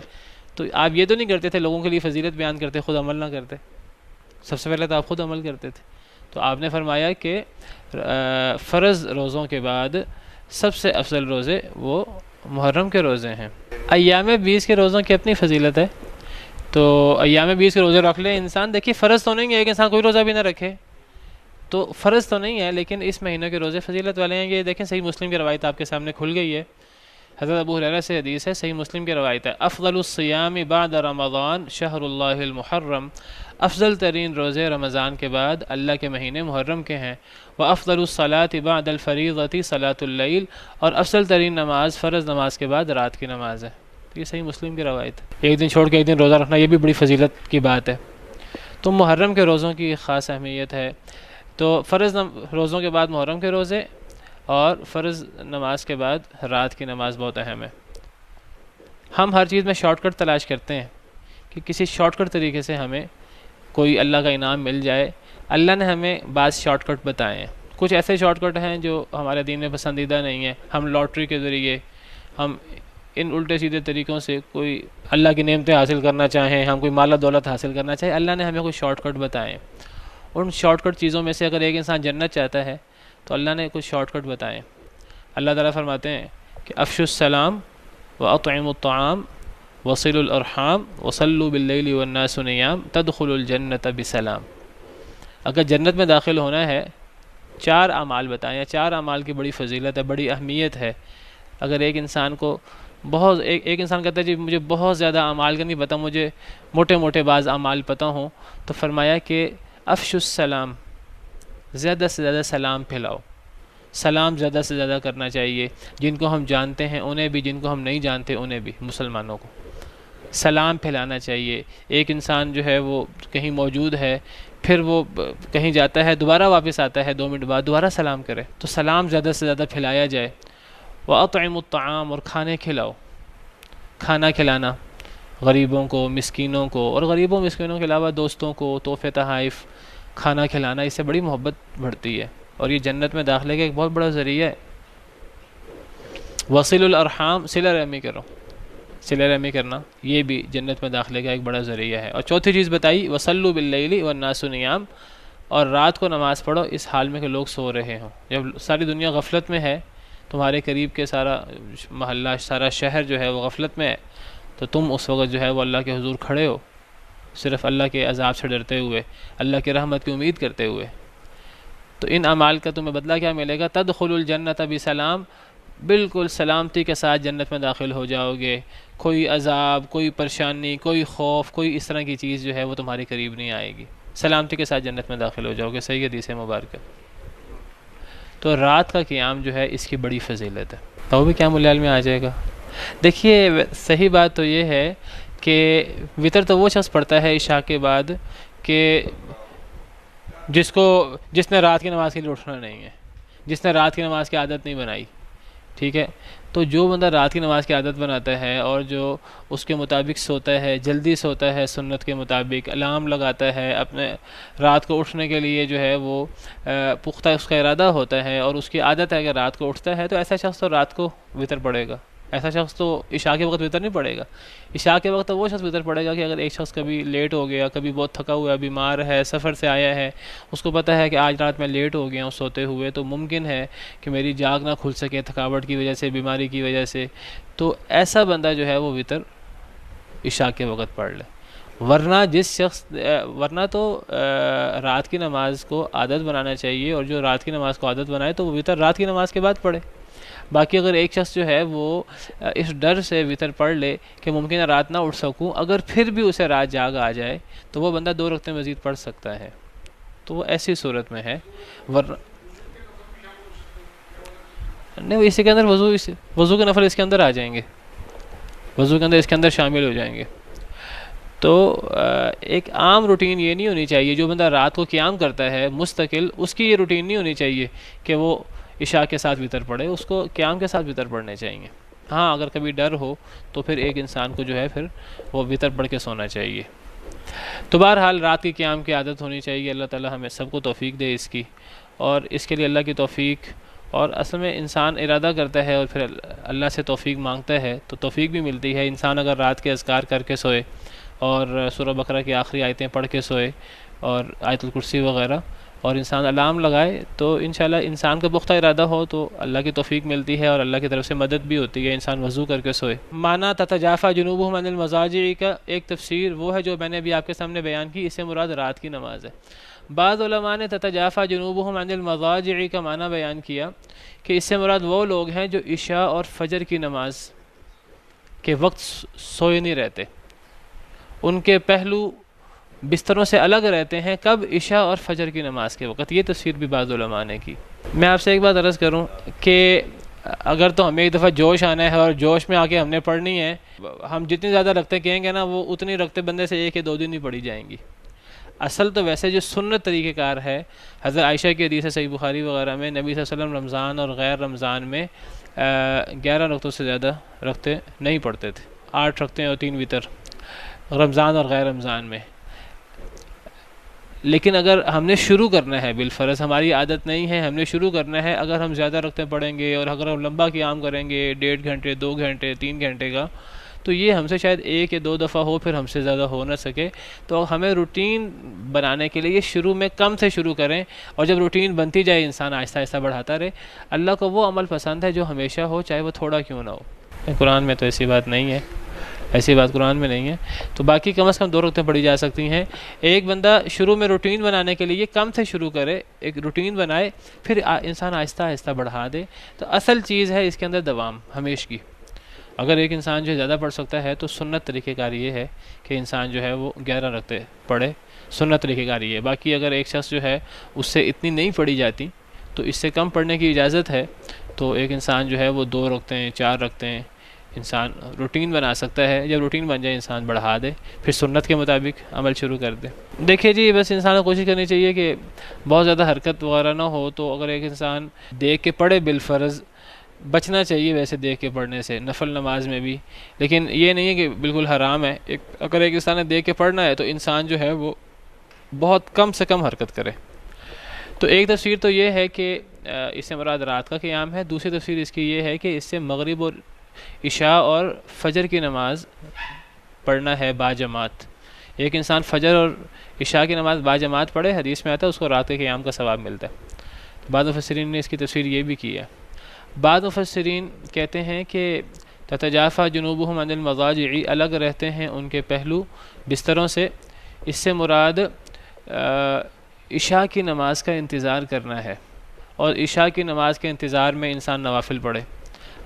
تو آپ یہ تو نہیں کرتے تھے لوگوں کے لیے فضیلت بیان کرتے خود عمل نہ کرتے، سب سے پہلے تو آپ خود عمل کرتے تھے۔ تو آپ نے فرمایا کہ فرض روزوں کے بعد سب سے افضل روزے وہ محرم کے روزے ہیں۔ ایام 20 کے روزوں کی اپنی فضیلت ہے، تو ایام 20 کے روزے رکھ لے انسان، دیکھیے فرض تو نہیں ہے کہ انسان کوئی روزہ بھی نہ رکھے، تو فرض تو نہیں ہے، لیکن اس مہینے کے روزے فضیلت والے ہیں۔ یہ دیکھیں صحیح مسلم کی روایت آپ کے سامنے کھل گئی ہے، حضرت ابو ہریرہ سے حدیث ہے، صحیح مسلم کی روایت ہے، افضل الصیام بعد رمضان شہر اللہ المحرم، افضل ترین روزے رمضان کے بعد اللہ کے مہینے محرم کے ہیں، وافضل الصلاۃ بعد الفریضۃ صلاۃ اللیل، اور افضل ترین نماز فرض نماز کے بعد رات کی نماز ہے۔ یہ صحیح مسلم کی روایت ہے۔ ایک دن چھوڑ کے ایک دن روزہ رکھنا یہ بھی بڑی فضیلت کی بات ہے۔ تو محرم کے روزوں کی خاص اہمیت ہے، تو فرض روزوں کے بعد محرم کے روزے، اور فرض نماز کے بعد رات کی نماز بہت اہم ہے۔ ہم ہر چیز میں شارٹ کٹ تلاش کرتے ہیں کہ کسی شارٹ کٹ طریقے سے ہمیں کوئی اللہ کا انعام مل جائے۔ اللہ نے ہمیں بعض شارٹ کٹ بتائے ہیں، کچھ ایسے شارٹ کٹ ہیں جو ہمارے دین میں پسندیدہ نہیں ہیں۔ ہم لاٹری کے ذریعے، ہم ان الٹے سیدھے طریقوں سے کوئی اللہ کی نعمتیں حاصل کرنا چاہیں، ہم کوئی مال و دولت حاصل کرنا چاہیں، اللہ نے ہمیں کوئی شارٹ کٹ بتائے ہیں۔ ان شارٹ کٹ چیزوں میں سے اگر ایک انسان جنت چاہتا ہے تو اللہ نے کچھ شارٹ کٹ بتائے۔ اللہ تعالیٰ فرماتے ہیں کہ افشوا السلام واطعموا الطعام وصلوا الارحام وصلوا باللیل والناس نیام تدخلوا الجنۃ بسلام۔ اگر جنت میں داخل ہونا ہے 4 اعمال بتائیں، یا 4 اعمال کی بڑی فضیلت ہے، بڑی اہمیت ہے۔ اگر ایک انسان کو ایک انسان کہتا ہے جی مجھے بہت زیادہ اعمال کا نہیں پتہ، مجھے موٹے موٹے بعض اعمال پتہ ہوں، تو فرمایا کہ افشوا السلام، زیادہ سے زیادہ سلام پھیلاؤ، سلام زیادہ سے زیادہ کرنا چاہیے، جن کو ہم جانتے ہیں انہیں بھی، جن کو ہم نہیں جانتے انہیں بھی، مسلمانوں کو سلام پھیلانا چاہیے۔ ایک انسان جو ہے وہ کہیں موجود ہے، پھر وہ کہیں جاتا ہے، دوبارہ واپس آتا ہے 2 منٹ بعد، دوبارہ سلام کرے، تو سلام زیادہ سے زیادہ پھیلایا جائے۔ وَأَطْعِمُوا الطَّعَامَ، اور کھانے کھلاؤ، کھانا کھلانا غریبوں کو، مسکینوں کو، اور غریبوں مسکینوں کے علاوہ دوستوں کو تحفے تحائف کھانا کھلانا، اس سے بڑی محبت بڑھتی ہے، اور یہ جنت میں داخلے کا ایک بہت بڑا ذریعہ ہے۔ وصل الارحام، صلہ رحمی کرو، صلہ رحمی کرنا یہ بھی جنت میں داخلے کا ایک بڑا ذریعہ ہے۔ اور چوتھی چیز بتائی وصلوا باللیل والناس نیام، اور رات کو نماز پڑھو اس حال میں کہ لوگ سو رہے ہوں۔ جب ساری دنیا غفلت میں ہے، تمہارے قریب کے سارا محلہ، سارا شہر جو ہے وہ غفلت میں ہے، تو تم اس وقت جو ہے وہ اللہ کے حضور کھڑے ہو، صرف اللہ کے عذاب سے ڈرتے ہوئے، اللہ کی رحمت کی امید کرتے ہوئے۔ تو ان اعمال کا تمہیں بدلہ کیا ملے گا؟ تدخل الجنت بسلام، بالکل سلامتی کے ساتھ جنت میں داخل ہو جاؤ گے، کوئی عذاب، کوئی پریشانی، کوئی خوف، کوئی اس طرح کی چیز جو ہے وہ تمہارے قریب نہیں آئے گی، سلامتی کے ساتھ جنت میں داخل ہو جاؤ گے۔ صحیح حدیث مبارکہ۔ تو رات کا قیام جو ہے اس کی بڑی فضیلت ہے، تو وہ بھی قیام اللیل میں آ جائے گا۔ دیکھیے صحیح بات تو یہ ہے کہ وطر تو وہ شخص پڑھتا ہے عشاء کے بعد کہ جس نے رات کی نماز کے لیے اٹھنا نہیں ہے، جس نے رات کی نماز کی عادت نہیں بنائی، ٹھیک ہے؟ تو جو بندہ رات کی نماز کی عادت بناتا ہے اور جو اس کے مطابق سوتا ہے، جلدی سوتا ہے، سنت کے مطابق الارم لگاتا ہے، اپنے رات کو اٹھنے کے لیے جو ہے وہ پختہ اس کا ارادہ ہوتا ہے اور اس کی عادت ہے کہ رات کو اٹھتا ہے، تو ایسا شخص تو رات کو وطر پڑے گا۔ ایسا شخص تو عشاء کے وقت وطر نہیں پڑے گا، عشاء کے وقت تو وہ شخص وطر پڑے گا کہ اگر ایک شخص کبھی لیٹ ہو گیا، کبھی بہت تھکا ہوا ہے، بیمار ہے، سفر سے آیا ہے، اس کو پتہ ہے کہ آج رات میں لیٹ ہو گیا ہوں سوتے ہوئے، تو ممکن ہے کہ میری جاگ نہ کھل سکے تھکاوٹ کی وجہ سے، بیماری کی وجہ سے، تو ایسا بندہ جو ہے وہ وطر عشاء کے وقت پڑھ لے۔ ورنہ تو رات کی نماز کو عادت بنانا چاہیے، اور جو رات کی نماز کو عادت بنائے تو وہ وطر رات کی نماز کے بعد پڑھے۔ باقی اگر ایک شخص جو ہے وہ اس ڈر سے وطر پڑھ لے کہ ممکنہ رات نہ اٹھ سکوں، اگر پھر بھی اسے رات جاگ آ جائے تو وہ بندہ 2 رکعتیں مزید پڑھ سکتا ہے، تو وہ ایسی صورت میں ہے۔ ورنہ نہیں، اسی کے اندر وضو کے نفل اس کے اندر آ جائیں گے، وضو کے اندر اس کے اندر شامل ہو جائیں گے۔ تو ایک عام روٹین یہ نہیں ہونی چاہیے، جو بندہ رات کو قیام کرتا ہے مستقل، اس کی یہ روٹین نہیں ہونی چاہیے کہ وہ عشاء کے ساتھ وطر پڑھے، اس کو قیام کے ساتھ وطر پڑھنے چاہیے۔ ہاں اگر کبھی ڈر ہو تو پھر ایک انسان کو جو ہے پھر وہ وطر پڑھ کے سونا چاہیے۔ تو بہرحال رات کی قیام کی عادت ہونی چاہیے۔ اللہ تعالی ہمیں سب کو توفیق دے اس کی، اور اس کے لیے اللہ کی توفیق، اور اصل میں انسان ارادہ کرتا ہے اور پھر اللہ سے توفیق مانگتا ہے تو توفیق بھی ملتی ہے۔ انسان اگر رات کے اذکار کر کے سوئے اور سورہ بقرہ کی آخری آیتیں پڑھ کے سوئے اور آیت الکرسی وغیرہ، اور انسان الارم لگائے، تو انشاءاللہ انسان کا پختہ ارادہ ہو تو اللہ کی توفیق ملتی ہے اور اللہ کی طرف سے مدد بھی ہوتی ہے۔ انسان وضو کر کے سوئے۔ معنی تتجافا جنوبہم عن المضاجع کا ایک تفسیر وہ ہے جو میں نے ابھی آپ کے سامنے بیان کی، اس سے مراد رات کی نماز ہے۔ بعض علماء نے تتجافا جنوبہم عن المضاجع کا معنی بیان کیا کہ اس سے مراد وہ لوگ ہیں جو عشاء اور فجر کی نماز کے وقت سوئے نہیں رہتے، ان کے پہلو بستروں سے الگ رہتے ہیں، کب؟ عشاء اور فجر کی نماز کے وقت۔ یہ تفسیر بھی بعض علماء نے کی۔ میں آپ سے ایک بات عرض کروں کہ اگر تو ہمیں ایک دفعہ جوش آنا ہے اور جوش میں آ کے ہم نے پڑھنی ہے، ہم جتنی زیادہ رکھتے کہیں گے نا، وہ اتنی رکھتے بندے سے 1 یا 2 دن ہی پڑھی جائیں گی۔ اصل تو ویسے جو سنت طریقہ کار ہے، حضرت عائشہ کی حدیث ہے صحیح بخاری وغیرہ میں، نبی صلی اللہ علیہ وسلم رمضان اور غیر رمضان میں 11 رکعتوں سے زیادہ رکھتے نہیں پڑھتے تھے، 8 رکھتے اور 3 وتر، رمضان اور غیر رمضان میں۔ لیکن اگر ہم نے شروع کرنا ہے بالفرض، ہماری عادت نہیں ہے، ہم نے شروع کرنا ہے، اگر ہم زیادہ رکھتے پڑھیں گے اور اگر ہم لمبا قیام کریں گے 1.5 گھنٹے 2 گھنٹے 3 گھنٹے کا، تو یہ ہم سے شاید 1 یا 2 دفعہ ہو، پھر ہم سے زیادہ ہو نہ سکے۔ تو ہمیں روٹین بنانے کے لیے شروع میں کم سے شروع کریں، اور جب روٹین بنتی جائے انسان آہستہ آہستہ بڑھاتا رہے۔ اللہ کو وہ عمل پسند ہے جو ہمیشہ ہو، چاہے وہ تھوڑا کیوں نہ ہو۔ قرآن میں تو ایسی بات نہیں ہے، ایسی بات قرآن میں نہیں ہے۔ تو باقی کم از کم 2 رکعتیں پڑھی جا سکتی ہیں۔ ایک بندہ شروع میں روٹین بنانے کے لیے کم سے شروع کرے، ایک روٹین بنائے، پھر انسان آہستہ آہستہ بڑھا دے۔ تو اصل چیز ہے اس کے اندر دوام ہمیشہ کی۔ اگر ایک انسان جو زیادہ پڑھ سکتا ہے تو سنت طریقہ کار یہ ہے کہ انسان جو ہے وہ 11 رکعتیں پڑھے، سنت طریقہ کار یہ ہے۔ باقی اگر ایک شخص جو ہے اس سے اتنی نہیں پڑھی جاتی تو اس سے کم پڑھنے کی اجازت ہے، تو ایک انسان جو ہے وہ 2 رکعتیں 4 رکعتیں انسان روٹین بنا سکتا ہے۔ جب روٹین بن جائے انسان بڑھا دے، پھر سنت کے مطابق عمل شروع کر دے۔ دیکھیے جی، بس انسان کو کوشش کرنی چاہیے کہ بہت زیادہ حرکت وغیرہ نہ ہو۔ تو اگر ایک انسان دیکھ کے پڑھے بالفرض، بچنا چاہیے ویسے دیکھ کے پڑھنے سے نفل نماز میں بھی، لیکن یہ نہیں ہے کہ بالکل حرام ہے۔ اگر ایک انسان نے دیکھ کے پڑھنا ہے تو انسان جو ہے وہ بہت کم سے کم حرکت کرے۔ تو ایک تفسیر تو یہ ہے کہ اس سے مراد رات کا قیام ہے۔ دوسری تفسیر اس کی یہ ہے کہ اس سے مغرب اور عشاء اور فجر کی نماز پڑھنا ہے باجماعت۔ ایک انسان فجر اور عشاء کی نماز باجماعت پڑھے، حدیث میں آتا ہے، اس کو رات کے قیام کا ثواب ملتا ہے۔ بعض مفسرین نے اس کی تفسیر یہ بھی کی ہے۔ بعض مفسرین کہتے ہیں کہ تتجافا جنوبہم عن المضاجع، الگ رہتے ہیں ان کے پہلو بستروں سے، اس سے مراد عشاء کی نماز کا انتظار کرنا ہے، اور عشاء کی نماز کے انتظار میں انسان نوافل پڑھے۔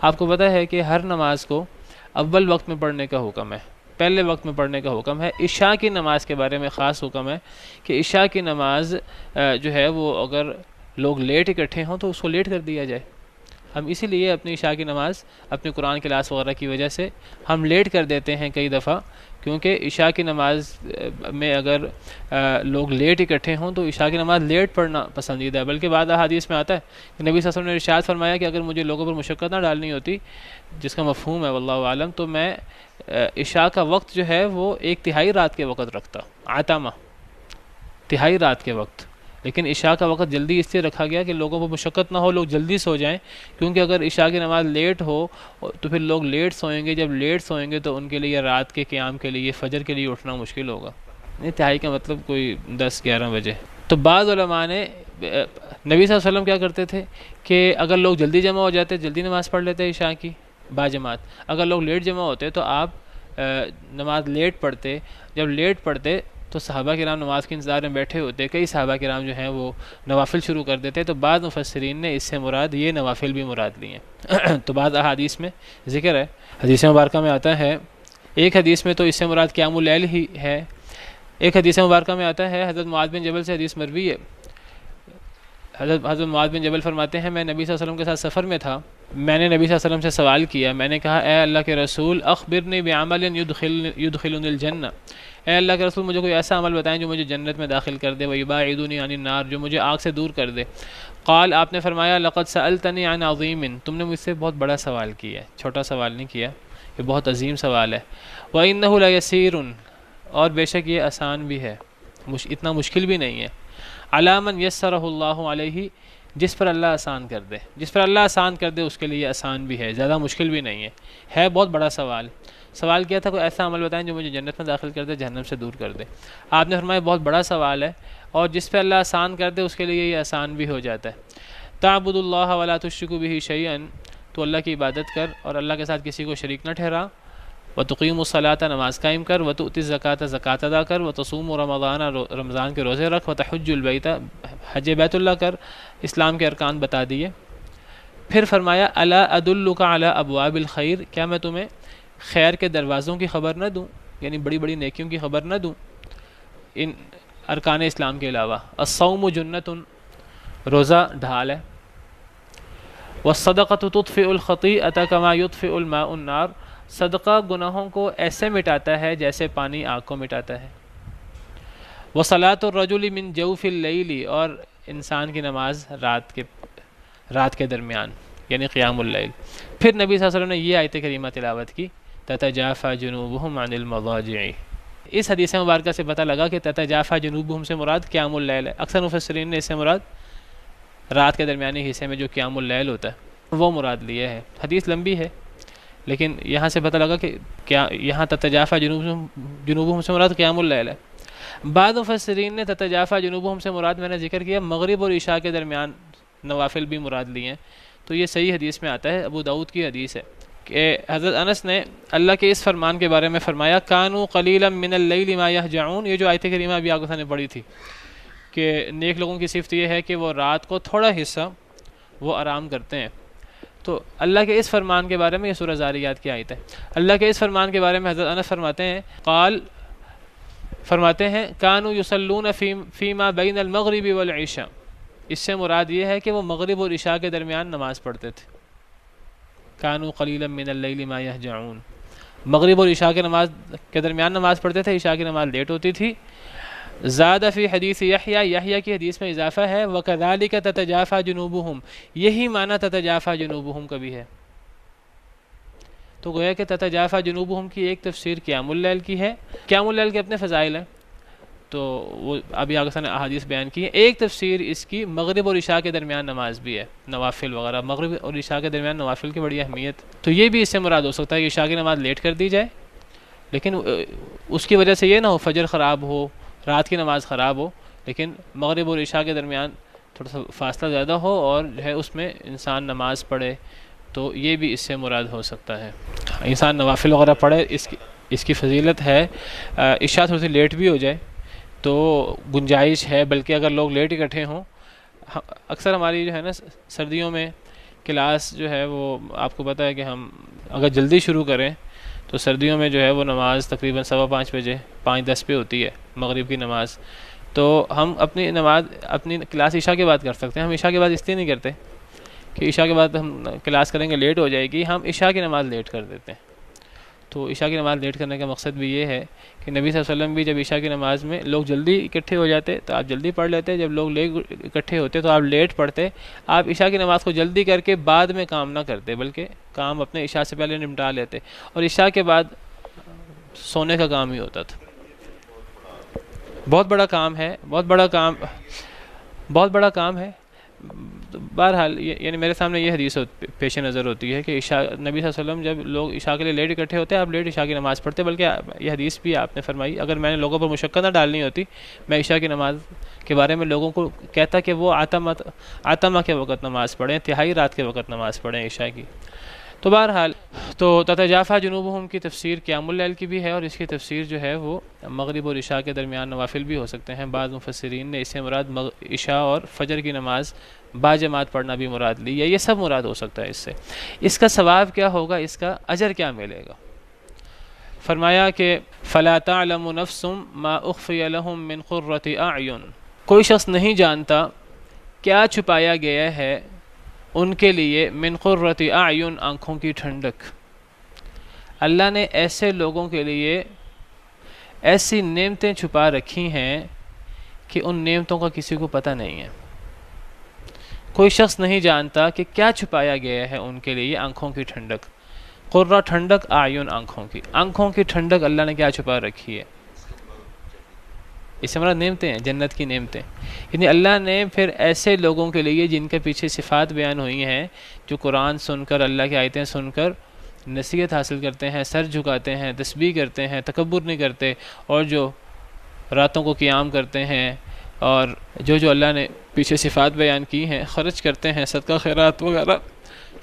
آپ کو پتہ ہے کہ ہر نماز کو اول وقت میں پڑھنے کا حکم ہے، پہلے وقت میں پڑھنے کا حکم ہے۔ عشاء کی نماز کے بارے میں خاص حکم ہے کہ عشاء کی نماز جو ہے وہ اگر لوگ لیٹ اکٹھے ہوں تو اس کو لیٹ کر دیا جائے۔ ہم اسی لیے اپنی عشاء کی نماز اپنے قرآن کلاس وغیرہ کی وجہ سے ہم لیٹ کر دیتے ہیں کئی دفعہ، کیونکہ عشاء کی نماز میں اگر لوگ لیٹ اکٹھے ہوں تو عشاء کی نماز لیٹ پڑھنا پسندیدہ ہے۔ بلکہ بعض احادیث میں آتا ہے کہ نبی صلی اللہ علیہ وسلم نے ارشاد فرمایا کہ اگر مجھے لوگوں پر مشقت نہ ڈالنی ہوتی، جس کا مفہوم ہے واللہ عالم، تو میں عشاء کا وقت جو ہے وہ 1/3 رات کے وقت رکھتا، عتمہ 1/3 رات کے وقت۔ لیکن عشاء کا وقت جلدی اس لیے رکھا گیا کہ لوگوں کو مشقت نہ ہو، لوگ جلدی سو جائیں، کیونکہ اگر عشاء کی نماز لیٹ ہو تو پھر لوگ لیٹ سوئیں گے، جب لیٹ سوئیں گے تو ان کے لیے رات کے قیام کے لیے، فجر کے لیے اٹھنا مشکل ہوگا۔ 1/3 کا مطلب کوئی 10-11 بجے۔ تو بعض علماء نے نبی صلی اللہ علیہ وسلم کیا کرتے تھے کہ اگر لوگ جلدی جمع ہو جاتے جلدی نماز پڑھ لیتے عشاء کی باجماعت، اگر لوگ لیٹ جمع ہوتے تو آپ نماز لیٹ پڑھتے۔ جب لیٹ پڑھتے تو صحابہ کرام نماز کے انتظار میں بیٹھے ہوتے، کئی صحابہ کرام جو ہیں وہ نوافل شروع کر دیتے، تو بعض مفسرین نے اس سے مراد یہ نوافل بھی مراد لی ہیں۔ تو بعض احادیث میں ذکر ہے، حدیث مبارکہ میں آتا ہے، ایک حدیث میں تو اس سے مراد قیام اللیل ہی ہے، ایک حدیث مبارکہ میں آتا ہے، حضرت معاذ بن جبل سے حدیث مروی ہے، حضرت معاذ بن جبل فرماتے ہیں میں نبی صلی اللہ علیہ وسلم کے ساتھ سفر میں تھا، میں نے نبی صلی اللہ علیہ وسلم سے سوال کیا، میں نے کہا اے اللہ کے رسول اخبرنی بعمل یدخلنی الجنہ، اے اللہ کے رسول مجھے کوئی ایسا عمل بتائیں جو مجھے جنت میں داخل کر دے، ویباعدنی عن النار، جو مجھے آگ سے دور کر دے۔ قال، آپ نے فرمایا لقد سألتنی عن عظیم، تم نے مجھ سے بہت بڑا سوال کیا ہے، چھوٹا سوال نہیں کیا، یہ بہت عظیم سوال ہے۔ وإنہ لیسیر، اور بے شک یہ آسان بھی ہے، اتنا مشکل بھی نہیں ہے۔ علی من یسرہ اللہ علیہ، جس پر اللہ آسان کر دے، جس پر اللہ آسان کر دے اس کے لیے آسان بھی ہے، زیادہ مشکل بھی نہیں ہے بہت بڑا سوال۔ سوال کیا تھا کوئی ایسا عمل بتائیں جو مجھے جنت میں داخل کر دے، جہنم سے دور کر دے۔ آپ نے فرمایا بہت بڑا سوال ہے، اور جس پہ اللہ آسان کر دے اس کے لیے یہ آسان بھی ہو جاتا ہے۔ تعبد اللہ ولا تشرک بہ شیئا، تو اللہ کی عبادت کر اور اللہ کے ساتھ کسی کو شریک نہ ٹھہرا۔ وتقیم الصلاۃ، نماز قائم کر، وتؤتی الزکاۃ، زکوٰۃ ادا کر، وتصوم رمضان، رمضان کے روزے رکھ، وتحج البیت، حج بیت اللہ کر۔ اسلام کے ارکان بتا دیے۔ پھر فرمایا الا ادلک علی ابواب الخیر، کیا میں تمہیں خیر کے دروازوں کی خبر نہ دوں، یعنی بڑی بڑی نیکیوں کی خبر نہ دوں ان ارکان اسلام کے علاوہ۔ الصوم جنۃ، روزہ ڈھال ہے۔ والصدقۃ تطفئ الخطیئۃ کما یطفئ الماء النار، صدقہ گناہوں کو ایسے مٹاتا ہے جیسے پانی آگ کو مٹاتا ہے۔ وصلاۃ الرجل من جوف اللیل، اور انسان کی نماز رات کے درمیان، یعنی قیام اللیل۔ پھر نبی صلی اللہ علیہ وسلم نے یہ آیت کریمہ تلاوت کی، تتجافى جنوبهم عن المضاجع۔ اس حدیث مبارکہ سے پتہ لگا کہ تتجافى جنوبهم سے مراد قیام اللیل ہے۔ اکثر مفسرین نے اس سے مراد رات کے درمیانی حصے میں جو قیام اللیل ہوتا ہے وہ مراد لیا ہے۔ حدیث لمبی ہے لیکن یہاں سے پتہ لگا کہ کیا یہاں تتجافى جنوبهم سے مراد قیام اللیل ہے۔ بعض مفسرین نے تتجافى جنوبهم سے مراد میں نے ذکر کیا مغرب اور عشاء کے درمیان نوافل بھی مراد لیے ہیں، تو یہ صحیح حدیث میں آتا ہے، ابو داؤد کی حدیث ہے کہ حضرت انس نے اللہ کے اس فرمان کے بارے میں فرمایا کانوا قلیلا من اللیل ما یہجعون، یہ جو آیت کریمہ ابھی آگے نے پڑھی تھی کہ نیک لوگوں کی صفت یہ ہے کہ وہ رات کو تھوڑا حصہ وہ آرام کرتے ہیں۔ تو اللہ کے اس فرمان کے بارے میں، یہ سورہ زاریات کی آیت ہے، اللہ کے اس فرمان کے بارے میں حضرت انس فرماتے ہیں کانوا یصلون فیما بین المغرب والعشاء، اس سے مراد یہ ہے کہ وہ مغرب اور عشاء کے درمیان نماز پڑھتے تھے۔ کانوا قلیلا من اللیل ما یہجعون، مغرب اور عشاء کے نماز کے درمیان نماز پڑھتے تھے، عشاء کی نماز لیٹ ہوتی تھی۔ زاد فی حدیث یحییٰ کی حدیث میں اضافہ ہے وَكَذَلِكَ تَتَجَافَى جُنُوبُهُمْ، یہی معنی تتجافى جنوبهم کا بھی ہے۔ تو گویا کہ تتجافى جنوبهم کی ایک تفسیر قیام اللیل کی ہے، قیام اللیل کے اپنے فضائل ہیں تو وہ ابھی آگے نے احادیث بیان کی ہیں۔ ایک تفسیر اس کی مغرب اور عشاء کے درمیان نماز بھی ہے، نوافل وغیرہ، مغرب اور عشاء کے درمیان نوافل کی بڑی اہمیت، تو یہ بھی اس سے مراد ہو سکتا ہے کہ عشاء کی نماز لیٹ کر دی جائے، لیکن اس کی وجہ سے یہ نہ ہو فجر خراب ہو، رات کی نماز خراب ہو، لیکن مغرب اور عشاء کے درمیان تھوڑا سا فاصلہ زیادہ ہو اور جو ہے اس میں انسان نماز پڑھے، تو یہ بھی اس سے مراد ہو سکتا ہے۔ انسان نوافل وغیرہ پڑھے، اس کی فضیلت ہے۔ عشاء تھوڑی سی لیٹ بھی ہو جائے تو گنجائش ہے، بلکہ اگر لوگ لیٹ اکٹھے ہوں، اکثر ہماری جو ہے نا سردیوں میں کلاس جو ہے وہ آپ کو پتہ ہے کہ ہم اگر جلدی شروع کریں تو سردیوں میں جو ہے وہ نماز تقریباً 5:15 بجے 5:10 پہ ہوتی ہے مغرب کی نماز. تو ہم اپنی کلاس عشاء کے بعد کر سکتے ہیں. ہم عشاء کے بعد اس لیے نہیں کرتے کہ عشاء کے بعد ہم کلاس کریں گے لیٹ ہو جائے گی, ہم عشاء کی نماز لیٹ کر دیتے ہیں. تو عشاء کی نماز لیٹ کرنے کا مقصد بھی یہ ہے کہ نبی صلی اللہ علیہ وسلم بھی جب عشاء کی نماز میں لوگ جلدی اکٹھے ہو جاتے تو آپ جلدی پڑھ لیتے, جب لوگ لیٹ اکٹھے ہوتے تو آپ لیٹ پڑھتے. آپ عشاء کی نماز کو جلدی کر کے بعد میں کام نہ کرتے بلکہ کام اپنے عشاء سے پہلے نمٹا لیتے, اور عشاء کے بعد سونے کا کام ہی ہوتا تھا. بہت بڑا کام ہے, بہت بڑا کام ہے. بہرحال یعنی میرے سامنے یہ حدیث پیش نظر ہوتی ہے کہ عشاء نبی صلی اللہ علیہ وسلم جب لوگ عشاء کے لیے لیٹ اکٹھے ہوتے ہیں آپ لیٹ عشاء کی نماز پڑھتے. بلکہ یہ حدیث بھی آپ نے فرمائی, اگر میں نے لوگوں پر مشقت نہ ڈالنی ہوتی میں عشاء کی نماز کے بارے میں لوگوں کو کہتا کہ وہ عتمہ کے وقت نماز پڑھیں, تہائی رات کے وقت نماز پڑھیں عشاء کی. تو بہرحال تو تتجافا جنوبہم کی تفسیر قیام اللیل کی بھی ہے, اور اس کی تفسیر جو ہے وہ مغرب اور عشاء کے درمیان نوافل بھی ہو سکتے ہیں. بعض مفسرین نے اس سے مراد عشاء اور فجر کی نماز باجماعت پڑھنا بھی مراد لی ہے. یہ سب مراد ہو سکتا ہے اس سے. اس کا ثواب کیا ہوگا, اس کا اجر کیا ملے گا؟ فرمایا کہ فلا تعلم نفس ما اخفی لهم من قرۃ اعین, کوئی شخص نہیں جانتا کیا چھپایا گیا ہے ان کے لیے من قرۃ اعین, آنکھوں کی ٹھنڈک. اللہ نے ایسے لوگوں کے لیے ایسی نعمتیں چھپا رکھی ہیں کہ ان نعمتوں کا کسی کو پتہ نہیں ہے. کوئی شخص نہیں جانتا کہ کیا چھپایا گیا ہے ان کے لیے آنکھوں کی ٹھنڈک. قرہ ٹھنڈک, اعین آنکھوں کی ٹھنڈک اللہ نے کیا چھپا رکھی ہے. اس سے مراد نعمتیں ہیں, جنت کی نعمتیں. یعنی اللہ نے پھر ایسے لوگوں کے لیے جن کے پیچھے صفات بیان ہوئی ہیں, جو قرآن سن کر اللہ کی آیتیں سن کر نصیحت حاصل کرتے ہیں, سر جھکاتے ہیں, تسبیح کرتے ہیں, تکبر نہیں کرتے, اور جو راتوں کو قیام کرتے ہیں, اور جو اللہ نے پیچھے صفات بیان کی ہیں خرچ کرتے ہیں, صدقہ خیرات وغیرہ.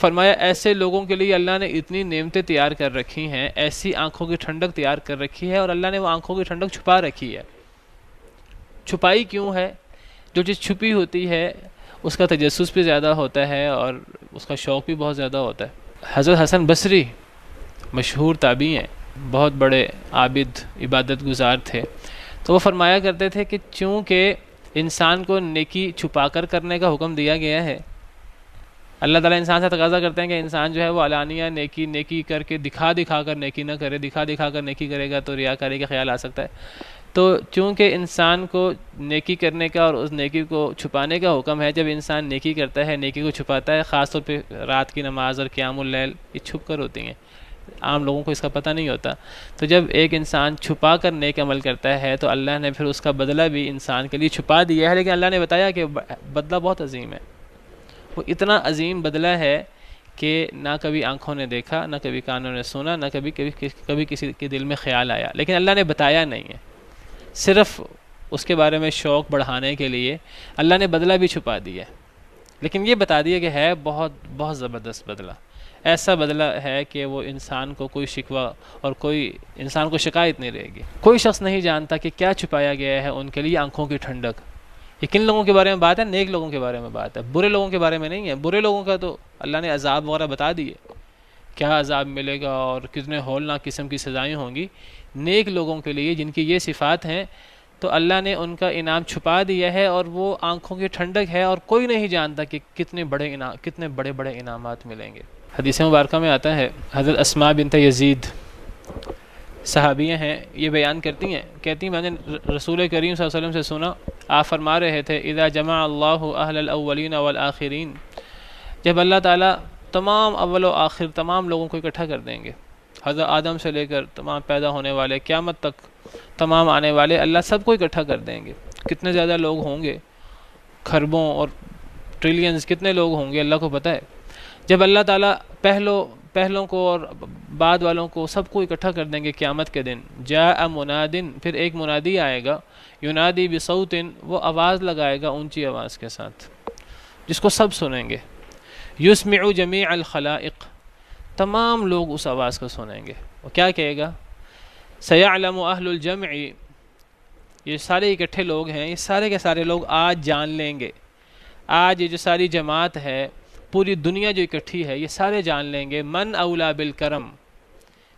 فرمایا ایسے لوگوں کے لیے اللہ نے اتنی نعمتیں تیار کر رکھی ہیں, ایسی آنکھوں کی ٹھنڈک تیار کر رکھی ہے, اور اللہ نے وہ آنکھوں کی ٹھنڈک چھپا رکھی ہے. چھپائی کیوں ہے؟ جو چیز چھپی ہوتی ہے اس کا تجسس بھی زیادہ ہوتا ہے اور اس کا شوق بھی بہت زیادہ ہوتا ہے. حضرت حسن بصری مشہور تابعی ہیں, بہت بڑے عابد عبادت گزار تھے. تو وہ فرمایا کرتے تھے کہ چونکہ انسان کو نیکی چھپا کر کرنے کا حکم دیا گیا ہے, اللہ تعالیٰ انسان سے تقاضا کرتے ہیں کہ انسان جو ہے وہ علانیہ نیکی کر کے دکھا کر نیکی نہ کرے. دکھا کر نیکی کرے گا تو ریاکاری کا خیال آ سکتا ہے. تو چونکہ انسان کو نیکی کرنے کا اور اس نیکی کو چھپانے کا حکم ہے, جب انسان نیکی کرتا ہے, نیکی کو چھپاتا ہے, خاص طور پہ رات کی نماز اور قیام اللیل یہ چھپ کر ہوتی ہیں, عام لوگوں کو اس کا پتہ نہیں ہوتا. تو جب ایک انسان چھپا کر نیک عمل کرتا ہے تو اللہ نے پھر اس کا بدلہ بھی انسان کے لیے چھپا دیا ہے. لیکن اللہ نے بتایا کہ بدلہ بہت عظیم ہے, وہ اتنا عظیم بدلہ ہے کہ نہ کبھی آنکھوں نے دیکھا, نہ کبھی کانوں نے سنا, نہ کبھی کسی کے دل میں خیال آیا. لیکن اللہ نے بتایا نہیں ہے, صرف اس کے بارے میں شوق بڑھانے کے لیے اللہ نے بدلہ بھی چھپا دیا ہے. لیکن یہ بتا دیا کہ ہے بہت بہت زبردست بدلہ, ایسا بدلہ ہے کہ وہ انسان کو کوئی شکوہ اور کوئی انسان کو شکایت نہیں رہے گی. کوئی شخص نہیں جانتا کہ کیا چھپایا گیا ہے ان کے لیے آنکھوں کی ٹھنڈک. یہ کن لوگوں کے بارے میں بات ہے؟ نیک لوگوں کے بارے میں بات ہے, برے لوگوں کے بارے میں نہیں ہے. برے لوگوں کا تو اللہ نے عذاب وغیرہ بتا دیے, کیا عذاب ملے گا اور کتنے ہولناک قسم کی سزائیں ہوں گی. نیک لوگوں کے لیے جن کی یہ صفات ہیں تو اللہ نے ان کا انعام چھپا دیا ہے, اور وہ آنکھوں کی ٹھنڈک ہے, اور کوئی نہیں جانتا کہ کتنے بڑے بڑے انعامات ملیں گے. حدیث مبارکہ میں آتا ہے, حضرت اسماء بنت یزید صحابیہ ہیں, یہ بیان کرتی ہیں, کہتی ہیں میں نے رسول کریم صلی اللہ علیہ وسلم سے سنا, آپ فرما رہے تھے اذا جمع اللہ اہل الاولین والآخرین, جب اللہ تعالیٰ تمام اول و آخر تمام لوگوں کو اکٹھا کر دیں گے, حضرت آدم سے لے کر تمام پیدا ہونے والے قیامت تک تمام آنے والے, اللہ سب کو اکٹھا کر دیں گے. کتنے زیادہ لوگ ہوں گے, کھربوں اور ٹریلینز کتنے لوگ ہوں گے اللہ کو پتہ ہے. جب اللہ تعالیٰ پہلوں کو اور بعد والوں کو سب کو اکٹھا کر دیں گے قیامت کے دن, جاء منادن, پھر ایک منادی آئے گا, ینادی بصوت, وہ آواز لگائے گا اونچی آواز کے ساتھ جس کو سب سنیں گے, یسمع جمیع الخلائق, تمام لوگ اس آواز کو سنیں گے. وہ کیا کہے گا؟ سیعلم اہل الجمع, یہ سارے اکٹھے لوگ ہیں, یہ سارے کے سارے لوگ آج جان لیں گے, آج یہ جو ساری جماعت ہے پوری دنیا جو اکٹھی ہے یہ سارے جان لیں گے من اولا بالکرم،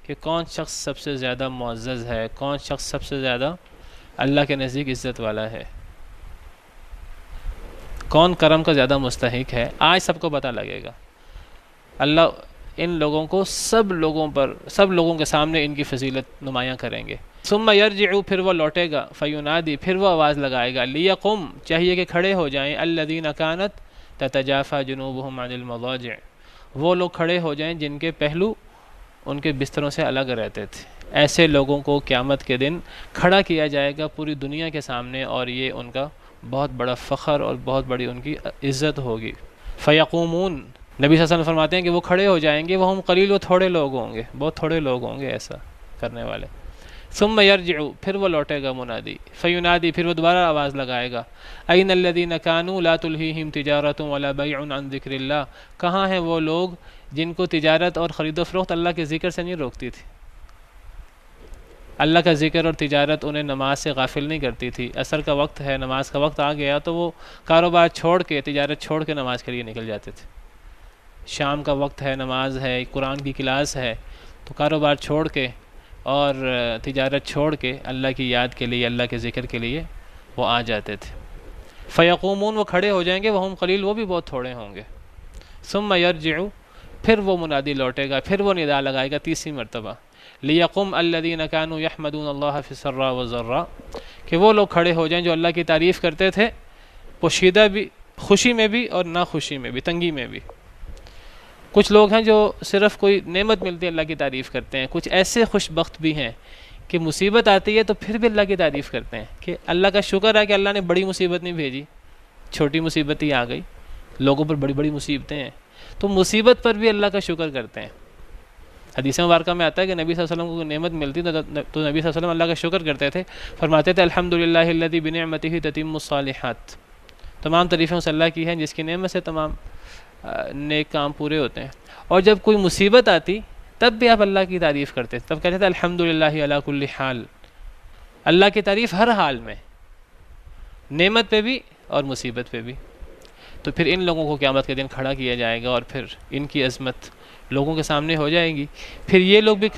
کہ کون شخص سب سے زیادہ معزز ہے، کون شخص سب سے زیادہ اللہ کے نزدیک عزت والا ہے، کون کرم کا زیادہ مستحق ہے۔ آج سب کو پتہ لگے گا۔ اللہ ان لوگوں کو سب لوگوں کے سامنے ان کی فضیلت نمایاں کریں گے۔ ثم یرجع، پھر وہ لوٹے گا، فینادی، پھر وہ آواز لگائے گا، لیقم، چاہیے کہ کھڑے ہو جائیں، الذین کانت تتجافى جنوبهم عن المضاجع، وہ لوگ کھڑے ہو جائیں جن کے پہلو ان کے بستروں سے الگ رہتے تھے۔ ایسے لوگوں کو قیامت کے دن کھڑا کیا جائے گا پوری دنیا کے سامنے، اور یہ ان کا بہت بڑا فخر اور بہت بڑی ان کی عزت ہوگی۔ فیقومون، نبی صلی اللہ علیہ وسلم فرماتے ہیں کہ وہ کھڑے ہو جائیں گے، وہ ہم قلیل، وہ تھوڑے لوگ ہوں گے، بہت تھوڑے لوگ ہوں گے ایسا کرنے والے۔ ثم یرجع، پھر وہ لوٹے گا منادی، فینادی، پھر وہ دوبارہ آواز لگائے گا، این الذین کانوا لا تلہیہم تجارۃ ولا بیع عن ذکر اللہ، کہاں ہیں وہ لوگ جن کو تجارت اور خرید و فروخت اللہ کے ذکر سے نہیں روکتی تھی، اللہ کا ذکر اور تجارت انہیں نماز سے غافل نہیں کرتی تھی۔ عصر کا وقت ہے، نماز کا وقت آ گیا تو وہ کاروبار چھوڑ کے، تجارت چھوڑ کے نماز کے لیے نکل جاتے تھے۔ شام کا وقت ہے، نماز ہے، قرآن کی کلاس ہے، تو کاروبار چھوڑ کے اور تجارت چھوڑ کے اللہ کی یاد کے لیے، اللہ کے ذکر کے لیے وہ آ جاتے تھے۔ فیقومون، وہ کھڑے ہو جائیں گے، وہم قلیل، وہ بھی بہت تھوڑے ہوں گے۔ ثم یرجع، پھر وہ منادی لوٹے گا، پھر وہ ندا لگائے گا تیسری مرتبہ، لیقم الذین کانوا یحمدون اللہ فی السراء والضراء، کہ وہ لوگ کھڑے ہو جائیں جو اللہ کی تعریف کرتے تھے، پوشیدہ بھی، خوشی میں بھی اور ناخوشی میں بھی، تنگی میں بھی۔ کچھ لوگ ہیں جو صرف کوئی نعمت ملتی ہے اللہ کی تعریف کرتے ہیں، کچھ ایسے خوش بخت بھی ہیں کہ مصیبت آتی ہے تو پھر بھی اللہ کی تعریف کرتے ہیں کہ اللہ کا شکر ہے کہ اللہ نے بڑی مصیبت نہیں بھیجی، چھوٹی مصیبت ہی آ گئی، لوگوں پر بڑی بڑی مصیبتیں ہیں، تو مصیبت پر بھی اللہ کا شکر کرتے ہیں۔ حدیث مبارکہ میں آتا ہے کہ نبی صلی اللہ علیہ وسلم کو نعمت ملتی تو نبی صلی اللہ علیہ وسلم اللہ کا شکر کرتے تھے، فرماتے تھے الحمدللہ الذی بنعمتہ تتم الصالحات، تمام تعریفیں اس اللہ کی ہیں جس کی نعمت سے تمام نیک کام پورے ہوتے ہیں۔ اور جب کوئی مصیبت آتی تب بھی آپ اللہ کی تعریف کرتے تھے، تب کہتے تھے الحمدللہ علی کل حال، اللہ کی تعریف ہر حال میں، نعمت پہ بھی اور مصیبت پہ بھی۔ تو پھر ان لوگوں کو قیامت کے دن کھڑا کیا جائے گا اور پھر ان کی عظمت لوگوں کے سامنے ہو جائے گی، پھر یہ لوگ بھی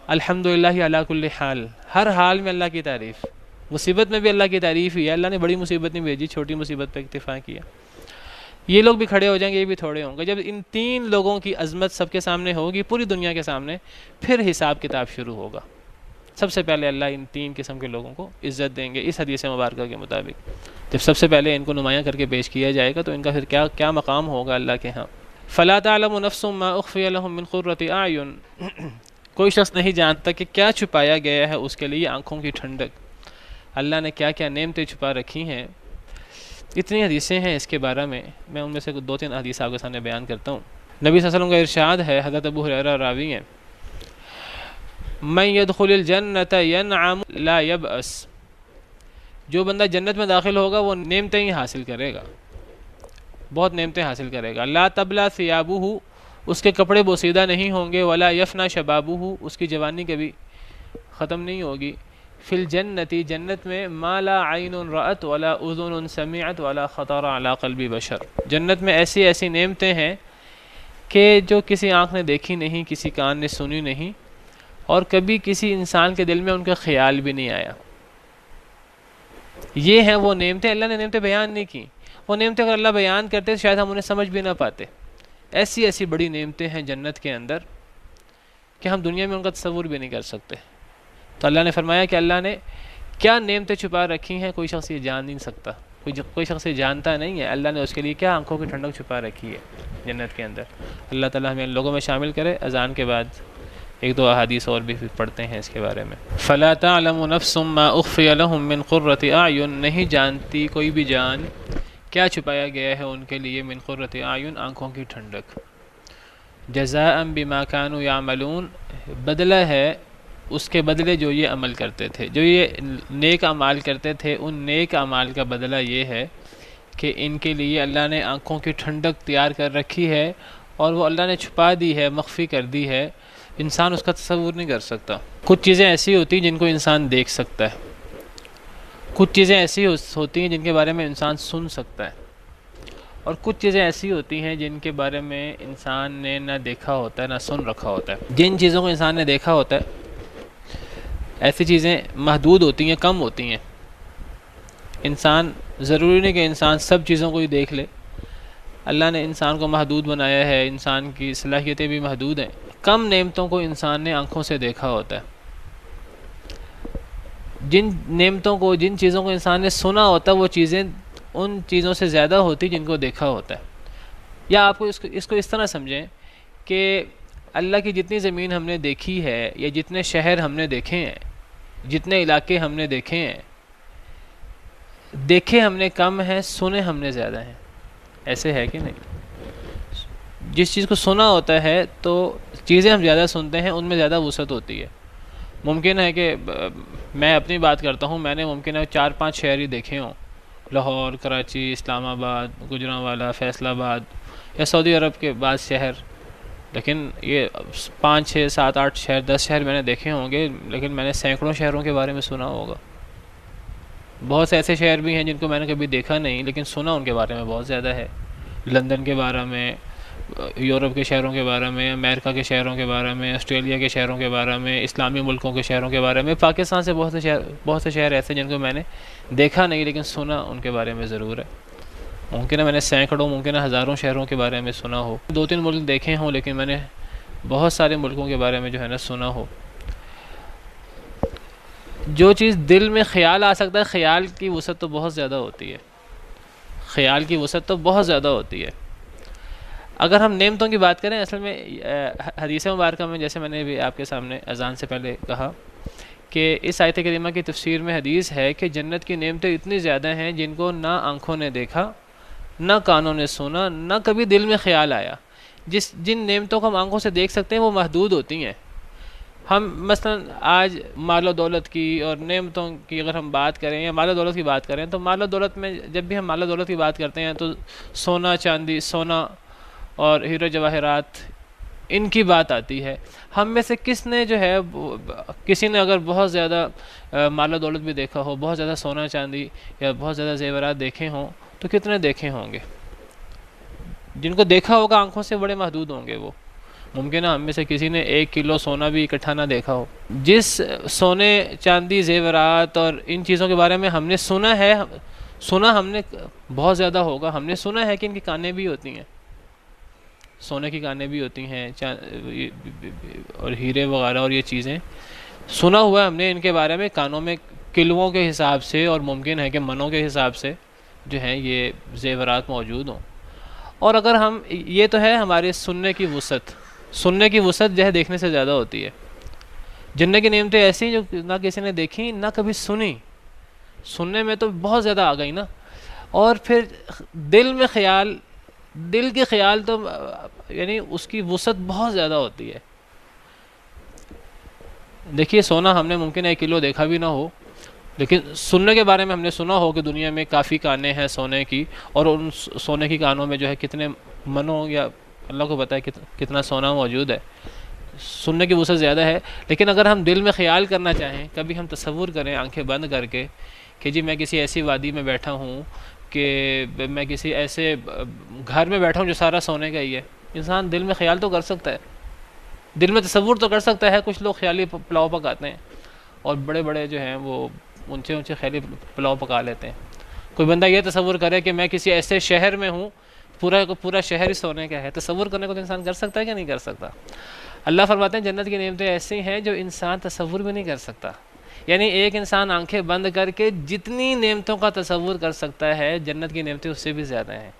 الحمدللہ علی کل حال، ہر حال میں اللہ کی تعریف، مصیبت میں بھی اللہ کی تعریف ہی ہے، اللہ نے بڑی مصیبت نہیں بھیجی، چھوٹی مصیبت پہ اکتفا کیا۔ یہ لوگ بھی کھڑے ہو جائیں گے، یہ بھی تھوڑے ہوں گے۔ جب ان تین لوگوں کی عظمت سب کے سامنے ہوگی، پوری دنیا کے سامنے، پھر حساب کتاب شروع ہوگا۔ سب سے پہلے اللہ ان تین قسم کے لوگوں کو عزت دیں گے اس حدیث مبارکہ کے مطابق۔ جب سب سے پہلے ان کو نمایاں کر کے پیش کیا جائے گا تو ان کا پھر کیا مقام ہوگا اللہ کے ہاں۔ فلا تعلم نفس ما اخفی لهم من قرۃ اعین، کوئی شخص نہیں جانتا کہ کیا چھپایا گیا ہے اس کے لیے آنکھوں کی ٹھنڈک، اللہ نے کیا کیا نعمتیں چھپا رکھی ہیں۔ اتنی حدیثیں ہیں اس کے بارے میں ان میں سے 2-3 حدیث آپ کے سامنے بیان کرتا ہوں۔ نبی صلی اللہ علیہ وسلم کا ارشاد ہے، حضرت ابو ہریرہ راوی ہیں، من يدخل الجنۃ ینعم لا یبأس، جو بندہ جنت میں داخل ہوگا وہ نعمتیں ہی حاصل کرے گا، بہت نعمتیں حاصل کرے گا۔ لا تبلا ثیابہ، اس کے کپڑے بوسیدہ نہیں ہوں گے، ولا یفنا شبابہ، اس کی جوانی کبھی ختم نہیں ہوگی۔ فی الجنتی، جنت میں ما لا عین رأت ولا اذن سمعت ولا خطر علی قلب بشر، جنت میں ایسی ایسی نعمتیں ہیں کہ جو کسی آنکھ نے دیکھی نہیں، کسی کان نے سنی نہیں، اور کبھی کسی انسان کے دل میں ان کا خیال بھی نہیں آیا۔ یہ ہیں وہ نعمتیں، اللہ نے نعمتیں بیان نہیں کی، وہ نعمتیں اگر اللہ بیان کرتے تو شاید ہم انہیں سمجھ بھی نہ پاتے۔ ایسی ایسی بڑی نعمتیں ہیں جنت کے اندر کہ ہم دنیا میں ان کا تصور بھی نہیں کر سکتے۔ تو اللہ نے فرمایا کہ اللہ نے کیا نعمتیں چھپا رکھی ہیں، کوئی شخص یہ جان نہیں سکتا، کوئی شخص یہ جانتا نہیں ہے اللہ نے اس کے لیے کیا آنکھوں کی ٹھنڈک چھپا رکھی ہے جنت کے اندر۔ اللہ تعالیٰ ہمیں ان لوگوں میں شامل کرے۔ اذان کے بعد 1-2 احادیث اور بھی پڑھتے ہیں اس کے بارے میں۔ فلا تعلم نفس ما اخفی لهم من قرۃ اعین، نہیں جانتی کوئی بھی جان کیا چھپایا گیا ہے ان کے لیے من قرۃ اعین، آنکھوں کی ٹھنڈک۔ جزاء بما كانوا يعملون، بدلہ ہے اس کے بدلے جو یہ عمل کرتے تھے، جو یہ نیک اعمال کرتے تھے، ان نیک اعمال کا بدلہ یہ ہے کہ ان کے لیے اللہ نے آنکھوں کی ٹھنڈک تیار کر رکھی ہے، اور وہ اللہ نے چھپا دی ہے، مخفی کر دی ہے، انسان اس کا تصور نہیں کر سکتا۔ کچھ چیزیں ایسی ہوتی ہیں جن کو انسان دیکھ سکتا ہے، کچھ چیزیں ایسی ہوتی ہیں جن کے بارے میں انسان سن سکتا ہے، اور کچھ چیزیں ایسی ہوتی ہیں جن کے بارے میں انسان نے نہ دیکھا ہوتا ہے نہ سن رکھا ہوتا ہے. جن چیزوں کو انسان نے دیکھا ہوتا ہے ایسی چیزیں محدود ہوتی ہیں, کم ہوتی ہیں. انسان ضروری نہیں کہ انسان سب چیزوں کو ہی دیکھ لے. اللہ نے انسان کو محدود بنایا ہے, انسان کی صلاحیتیں بھی محدود ہیں. کم نعمتوں کو انسان نے آنکھوں سے دیکھا ہوتا ہے. جن نعمتوں کو, جن چیزوں کو انسان نے سنا ہوتا ہے وہ چیزیں ان چیزوں سے زیادہ ہوتی جن کو دیکھا ہوتا ہے. یا آپ کو اس کو اس طرح سمجھیں کہ اللہ کی جتنی زمین ہم نے دیکھی ہے یا جتنے شہر ہم نے دیکھے ہیں, جتنے علاقے ہم نے دیکھے ہیں, دیکھے ہم نے کم ہیں, سنے ہم نے زیادہ ہیں. ایسے ہے کہ نہیں؟ جس چیز کو سنا ہوتا ہے تو چیزیں ہم زیادہ سنتے ہیں, ان میں زیادہ وسعت ہوتی ہے. ممکن ہے کہ میں اپنی بات کرتا ہوں, میں نے ممکن ہے 4-5 شہر ہی دیکھے ہوں, لاہور, کراچی, اسلام آباد, گجرانوالہ, فیصل آباد یا سعودی عرب کے بعض شہر. لیکن یہ 5, 6, 7, 8 شہر, 10 شہر میں نے دیکھے ہوں گے, لیکن میں نے سینکڑوں شہروں کے بارے میں سنا ہوگا. بہت سے ایسے شہر بھی ہیں جن کو میں نے کبھی دیکھا نہیں لیکن سنا ان کے بارے میں بہت زیادہ ہے. لندن کے بارے میں, یورپ کے شہروں کے بارے میں, امریکہ کے شہروں کے بارے میں, آسٹریلیا کے شہروں کے بارے میں, اسلامی ملکوں کے شہروں کے بارے میں. پاکستان سے بہت سے شہر ایسے جن کو میں نے دیکھا نہیں لیکن سنا ان کے بارے میں ضرور ہے. ممکن ہے میں نے سینکڑوں, ممکن ہے ہزاروں شہروں کے بارے میں سنا ہو. 2-3 ملک دیکھے ہوں لیکن میں نے بہت سارے ملکوں کے بارے میں جو ہے نا سنا ہو. جو چیز دل میں خیال آ سکتا ہے, خیال کی وسعت تو بہت زیادہ ہوتی ہے. خیال کی وسعت تو بہت زیادہ ہوتی ہے. اگر ہم نعمتوں کی بات کریں, اصل میں حدیث مبارکہ میں جیسے میں نے بھی آپ کے سامنے اذان سے پہلے کہا کہ اس آیت کریمہ کی تفسیر میں حدیث ہے کہ جنت کی نعمتیں اتنی زیادہ ہیں جن کو نہ آنکھوں نے دیکھا, نہ کانوں نے سنا, نہ کبھی دل میں خیال آیا. جن نعمتوں کو ہم آنکھوں سے دیکھ سکتے ہیں وہ محدود ہوتی ہیں. ہم مثلا آج مال و دولت کی اور نعمتوں کی اگر ہم بات کریں یا مال و دولت کی بات کریں تو مال و دولت میں جب بھی ہم مال و دولت کی بات کرتے ہیں تو سونا چاندی, سونا اور ہیرے جواہرات, ان کی بات آتی ہے. ہم میں سے کس نے جو ہے, کسی نے اگر بہت زیادہ مال و دولت بھی دیکھا ہو, بہت زیادہ سونا چاندی یا بہت زیادہ زیورات دیکھے ہوں تو کتنے دیکھے ہوں گے؟ جن کو دیکھا ہوگا آنکھوں سے بڑے محدود ہوں گے وہ. ممکن ہے ہم میں سے کسی نے 1 کلو سونا بھی اکٹھا نہ دیکھا ہو. جس سونے چاندی زیورات اور ان چیزوں کے بارے میں ہم نے سنا ہے, سنا ہم نے بہت زیادہ ہوگا. ہم نے سنا ہے کہ ان کی کانیں بھی ہوتی ہیں, سونے کی کانیں بھی ہوتی ہیں اور ہیرے وغیرہ اور یہ چیزیں سنا ہوا ہے ہم نے ان کے بارے میں. کانوں میں کلوؤں کے حساب سے اور ممکن ہے کہ منوں کے حساب سے جو ہیں یہ زیورات موجود ہوں. اور اگر ہم, یہ تو ہے ہمارے سننے کی وسعت, سننے کی وسعت جو ہے دیکھنے سے زیادہ ہوتی ہے. جنت کی نعمتیں ایسی جو نہ کسی نے دیکھی نہ کبھی سنی, سننے میں تو بہت زیادہ آ گئی نا. اور پھر دل میں خیال, دل کے خیال تو یعنی اس کی وسعت بہت زیادہ ہوتی ہے. دیکھیے سونا ہم نے ممکن ہے 1 کلو دیکھا بھی نہ ہو, لیکن سننے کے بارے میں ہم نے سنا ہو کہ دنیا میں کافی کانیں ہیں سونے کی, اور ان سونے کی کانوں میں جو ہے کتنے منوں یا اللہ کو پتہ ہے کتنا سونا موجود ہے. سننے کی وسعت زیادہ ہے. لیکن اگر ہم دل میں خیال کرنا چاہیں, کبھی ہم تصور کریں آنکھیں بند کر کے کہ جی میں کسی ایسی وادی میں بیٹھا ہوں, کہ میں کسی ایسے گھر میں بیٹھا ہوں جو سارا سونے کا ہی ہے. انسان دل میں خیال تو کر سکتا ہے, دل میں تصور تو کر سکتا ہے. کچھ لوگ خیالی پلاؤ پکاتے ہیں اور بڑے بڑے جو ہیں وہ اونچے اونچے خیالی پلاؤ پکا لیتے ہیں. کوئی بندہ یہ تصور کرے کہ میں کسی ایسے شہر میں ہوں, پورا شہر ہی سونے کا ہے. تصور کرنے کو تو انسان کر سکتا ہے کہ نہیں کر سکتا؟ اللہ فرماتے ہیں جنت کی نعمتیں ایسی ہیں جو انسان تصور بھی نہیں کر سکتا. یعنی ایک انسان آنکھیں بند کر کے جتنی نعمتوں کا تصور کر سکتا ہے, جنت کی نعمتیں اس سے بھی زیادہ ہیں.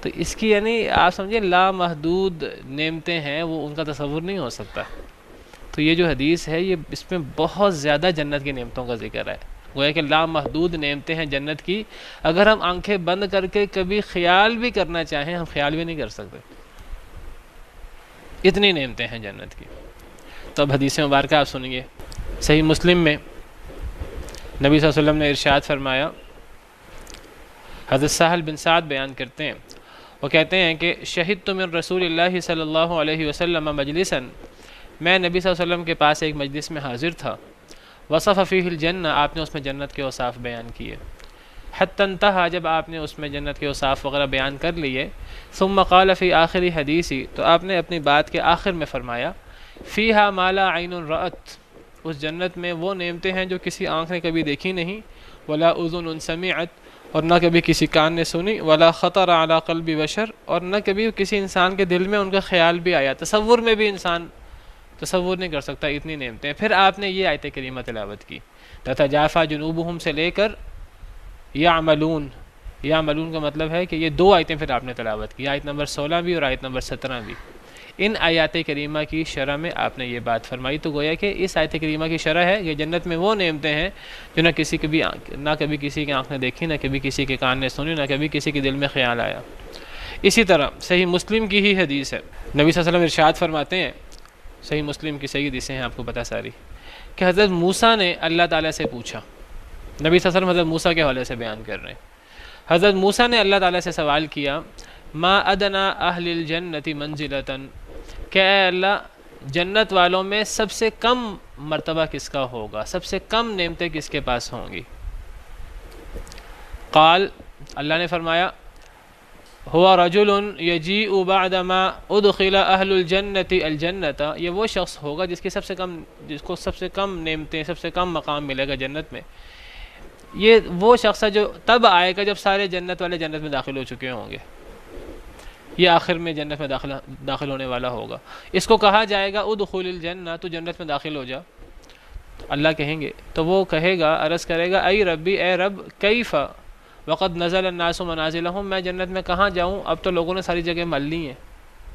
تو اس کی یعنی آپ سمجھیں لامحدود نعمتیں ہیں, وہ ان کا تصور نہیں ہو سکتا. تو یہ جو حدیث ہے یہ اس میں بہت زیادہ جنت کی نعمتوں کا ذکر ہے. گویا کہ لامحدود نعمتیں ہیں جنت کی. اگر ہم آنکھیں بند کر کے کبھی خیال بھی کرنا چاہیں, ہم خیال بھی نہیں کر سکتے, اتنی نعمتیں ہیں جنت کی. تو اب حدیث مبارکہ آپ سنیے. صحیح مسلم میں نبی صلی اللہ علیہ وسلم نے ارشاد فرمایا, حضرت سہل بن سعد بیان کرتے ہیں, وہ کہتے ہیں کہ شہدت من رسول اللہ صلی اللہ علیہ وسلم مجلسا, میں نبی صلی اللہ علیہ وسلم کے پاس ایک مجلس میں حاضر تھا. وصف فیہ الجنہ, آپ نے اس میں جنت کے اوصاف بیان کیے. حتی انتہا، جب آپ نے اس میں جنت کے اوصاف وغیرہ بیان کر لیے، ثم قال فی آخری حدیثی، تو آپ نے اپنی بات کے آخر میں فرمایا، فیہا ما لا عین رأت، اس جنت میں وہ نعمتیں ہیں جو کسی آنکھ نے کبھی دیکھی نہیں، ولا اذن سمعت، اور نہ کبھی کسی کان نے سنی، ولا خطر علی قلب بشر، اور نہ کبھی کسی انسان کے دل میں ان کا خیال بھی آیا، تصور میں بھی انسان تصور نہیں کر سکتا اتنی نعمتیں۔ پھر آپ نے یہ آیت کریمہ تلاوت کی، تتجافا جنوبہم سے لے کر یعملون، یعملون کا مطلب ہے کہ یہ دو آیتیں پھر آپ نے تلاوت کی، آیت نمبر 16 بھی اور آیت نمبر 17 بھی۔ ان آیات کریمہ کی شرح میں آپ نے یہ بات فرمائی، تو گویا کہ اس آیت کریمہ کی شرح ہے کہ جنت میں وہ نعمتیں ہیں جو نہ کبھی کسی کی آنکھ نے دیکھی، نہ کبھی کسی کے کان نے سنی، نہ کبھی کسی کے دل میں خیال آیا۔ اسی طرح صحیح مسلم کی ہی حدیث ہے، نبی صلی اللہ علیہ وسلم ارشاد فرماتے ہیں، صحیح مسلم کی صحیح حدیثیں ہیں آپ کو پتہ ساری، کہ حضرت موسیٰ نے اللہ تعالیٰ سے پوچھا، نبی صلی اللہ علیہ وسلم حضرت موسیٰ کے حوالے سے بیان کر رہے ہیں، حضرت موسیٰ نے اللہ تعالیٰ سے سوال کیا، ما ادنا اہل الجنت منزلتاً، کہ اے اللہ جنت والوں میں سب سے کم مرتبہ کس کا ہوگا، سب سے کم نعمتیں کس کے پاس ہوں گی؟ قال، اللہ نے فرمایا، ہوا رجل یجیء بعد ما ادخل اہل الجنت الجنت، یہ وہ شخص ہوگا جس کو سب سے کم نعمتیں، سب سے کم مقام ملے گا جنت میں۔ یہ وہ شخص ہے جو تب آئے گا جب سارے جنت والے جنت میں داخل ہو چکے ہوں گے، یہ آخر میں جنت میں داخل ہونے والا ہوگا۔ اس کو کہا جائے گا ادخل الجنہ، تو جنت میں داخل ہو جا، اللہ کہیں گے، تو وہ کہے گا، عرض کرے گا، ای ربی، اے رب، کیف وقد نزل الناس منازلہم، میں جنت میں کہاں جاؤں، اب تو لوگوں نے ساری جگہ مل لی ہیں،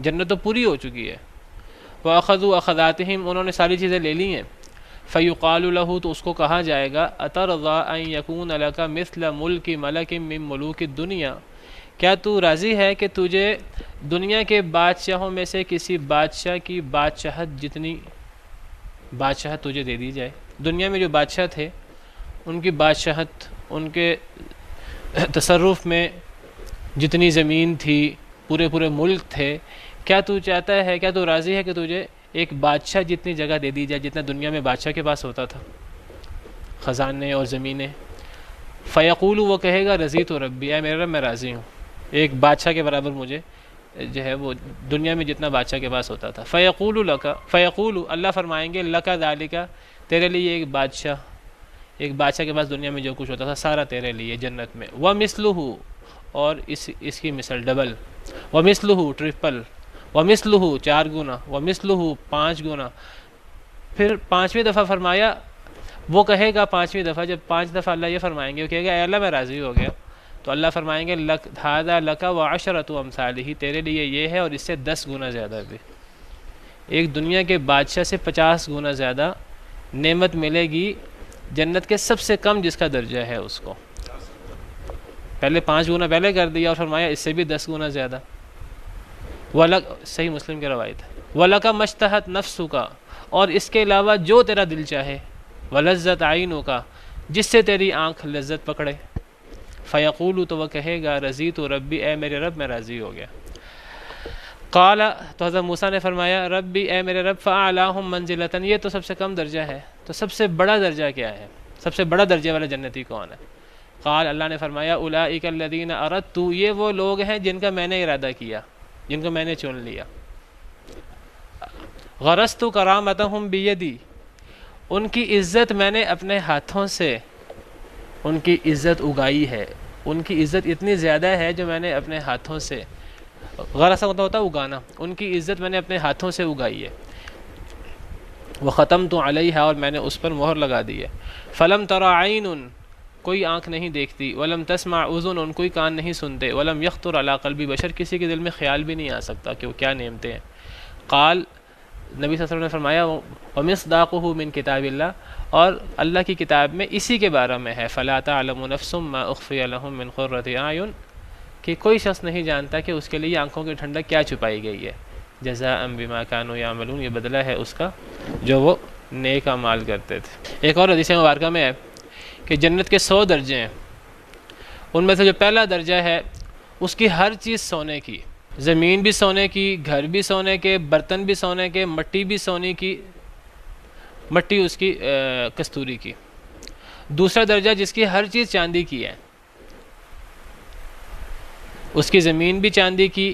جنت تو پوری ہو چکی ہے، واخذوا اخذاتہم، انہوں نے ساری چیزیں لے لی ہیں، فیقال لہ، تو اس کو کہا جائے گا، اترضی ان یکون لک مثل ملک ملک من ملوک الدنیا، کیا تو راضی ہے کہ تجھے دنیا کے بادشاہوں میں سے کسی بادشاہ کی بادشاہت جتنی بادشاہت تجھے دے دی جائے؟ دنیا میں جو بادشاہ تھے ان کی بادشاہت، ان کے تصرف میں جتنی زمین تھی، پورے ملک تھے، کیا تو چاہتا ہے، کیا تو راضی ہے کہ تجھے ایک بادشاہ جتنی جگہ دے دی جائے جتنا دنیا میں بادشاہ کے پاس ہوتا تھا، خزانے اور زمینیں؟ فیقول، وہ کہے گا، رضیت ربی، اے میرے رب میں راضی ہوں، ایک بادشاہ کے برابر مجھے جو ہے وہ دنیا میں جتنا بادشاہ کے پاس ہوتا تھا۔ فیقول، اللہ فرمائیں گے، لک ذالک، تیرے لیے ایک بادشاہ کے پاس دنیا میں جو کچھ ہوتا تھا سارا تیرے لیے جنت میں، ومثلہ، اور اس کی مثل ڈبل، ومثلہ ٹرپل، ومثلہ 4 گنا، ومثلہ 5 گنا۔ پھر 5ویں دفعہ فرمایا، وہ کہے گا 5ویں دفعہ، جب 5 دفعہ اللہ یہ فرمائیں گے، وہ کہے گا، اے اللہ میں راضی ہو گیا، تو اللہ فرمائیں گے، ھذا لک وعشرۃ امثالہ، تیرے لیے یہ ہے اور اس سے 10 گنا زیادہ بھی، ایک دنیا کے بادشاہ سے 50 گنا زیادہ نعمت ملے گی جنت کے سب سے کم جس کا درجہ ہے اس کو۔ پہلے 5 گنا پہلے کر دیا اور فرمایا اس سے بھی 10 گنا زیادہ۔ صحیح مسلم کی روایت ہے، وَلَكَ مَشْتَهَتْ نَفْسُكَ، اور اس کے علاوہ جو تیرا دل چاہے، وَلَذَّتْ عَيْنُكَ، جس سے تیری آنکھ لذت پکڑے۔ فیقول، تو وہ کہے گا، رضیت ربی، اے میرے رب میں راضی ہو گیا۔ قال، تو حضرت موسیٰ نے فرمایا، ربی، اے میرے رب، فَأَعْلَاهُمْ مَنزِلَةً، یہ تو سب سے کم درجہ ہے، تو سب سے بڑا درجہ کیا ہے، سب سے بڑا درجے والا جنتی کون ہے؟ قال، اللہ نے فرمایا، اولئک الذین اردت، یہ وہ لوگ ہیں جن کا میں نے ارادہ کیا، جن کو میں نے چن لیا۔ غرست کرامتہم بیدی، ان کی عزت میں نے اپنے ہاتھوں سے ان کی عزت اگائی ہے، ان کی عزت اتنی زیادہ ہے جو میں نے اپنے ہاتھوں سے، غرس ہوتا ہے اگانا، ان کی عزت میں نے اپنے ہاتھوں سے اگائی ہے۔ وختمت علیہا، اور میں نے اس پر مہر لگا دی ہے۔ فلم تر عین، کوئی آنکھ نہیں دیکھتی، ولم تسمع اذن، کوئی کان نہیں سنتے، ولم یخطر علی قلب بشر، کسی کے دل میں خیال بھی نہیں آ سکتا کہ وہ کیا نعمتیں ہیں۔ قال، نبی صلی اللہ علیہ وسلم نے فرمایا، ومصداقہ من کتاب اللہ، اور اللہ کی کتاب میں اسی کے بارے میں ہے، فلا تعلم نفس ما اخفی لهم من قرۃ اعین، کہ کوئی شخص نہیں جانتا کہ اس کے لیے آنکھوں کی ٹھنڈک کیا چھپائی گئی ہے، جزاء بما كانوا يعملون، یہ بدلہ ہے اس کا جو وہ نیک اعمال کرتے تھے۔ ایک اور حدیث مبارکہ میں ہے کہ جنت کے 100 درجے ہیں، ان میں سے جو پہلا درجہ ہے اس کی ہر چیز سونے کی، زمین بھی سونے کی، گھر بھی سونے کے، برتن بھی سونے کے، مٹی بھی سونے کی، مٹی اس کی کستوری کی۔ دوسرا درجہ جس کی ہر چیز چاندی کی ہے، اس کی زمین بھی چاندی کی،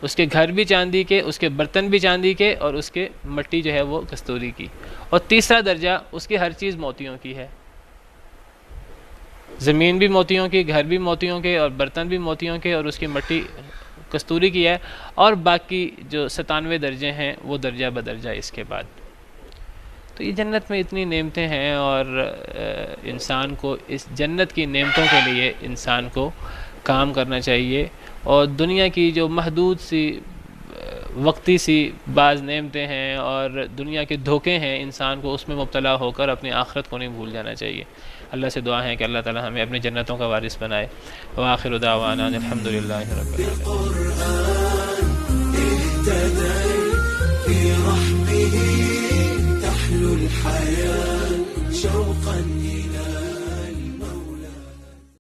اس کے گھر بھی چاندی کے، اس کے برتن بھی چاندی کے، اور اس کے مٹی جو ہے وہ کستوری کی، اور تیسرا درجہ اس کی ہر چیز موتیوں کی ہے، زمین بھی موتیوں کی، گھر بھی موتیوں کے، اور برتن بھی موتیوں کے، اور اس کی مٹی کستوری کی ہے، اور باقی جو 97 درجے ہیں وہ درجہ بدرجہ اس کے بعد۔ تو یہ جنت میں اتنی نعمتیں ہیں، اور انسان کو اس جنت کی نعمتوں کے لیے انسان کو کام کرنا چاہیے، اور دنیا کی جو محدود سی وقتی سی بعض نعمتیں ہیں اور دنیا کے دھوکے ہیں، انسان کو اس میں مبتلا ہو کر اپنی آخرت کو نہیں بھول جانا چاہیے۔ اللہ سے دعا ہے کہ اللہ تعالی ہمیں اپنی جنتوں کا وارث بنائے۔ وآخر دعوانا الحمدللہ رب العالمین۔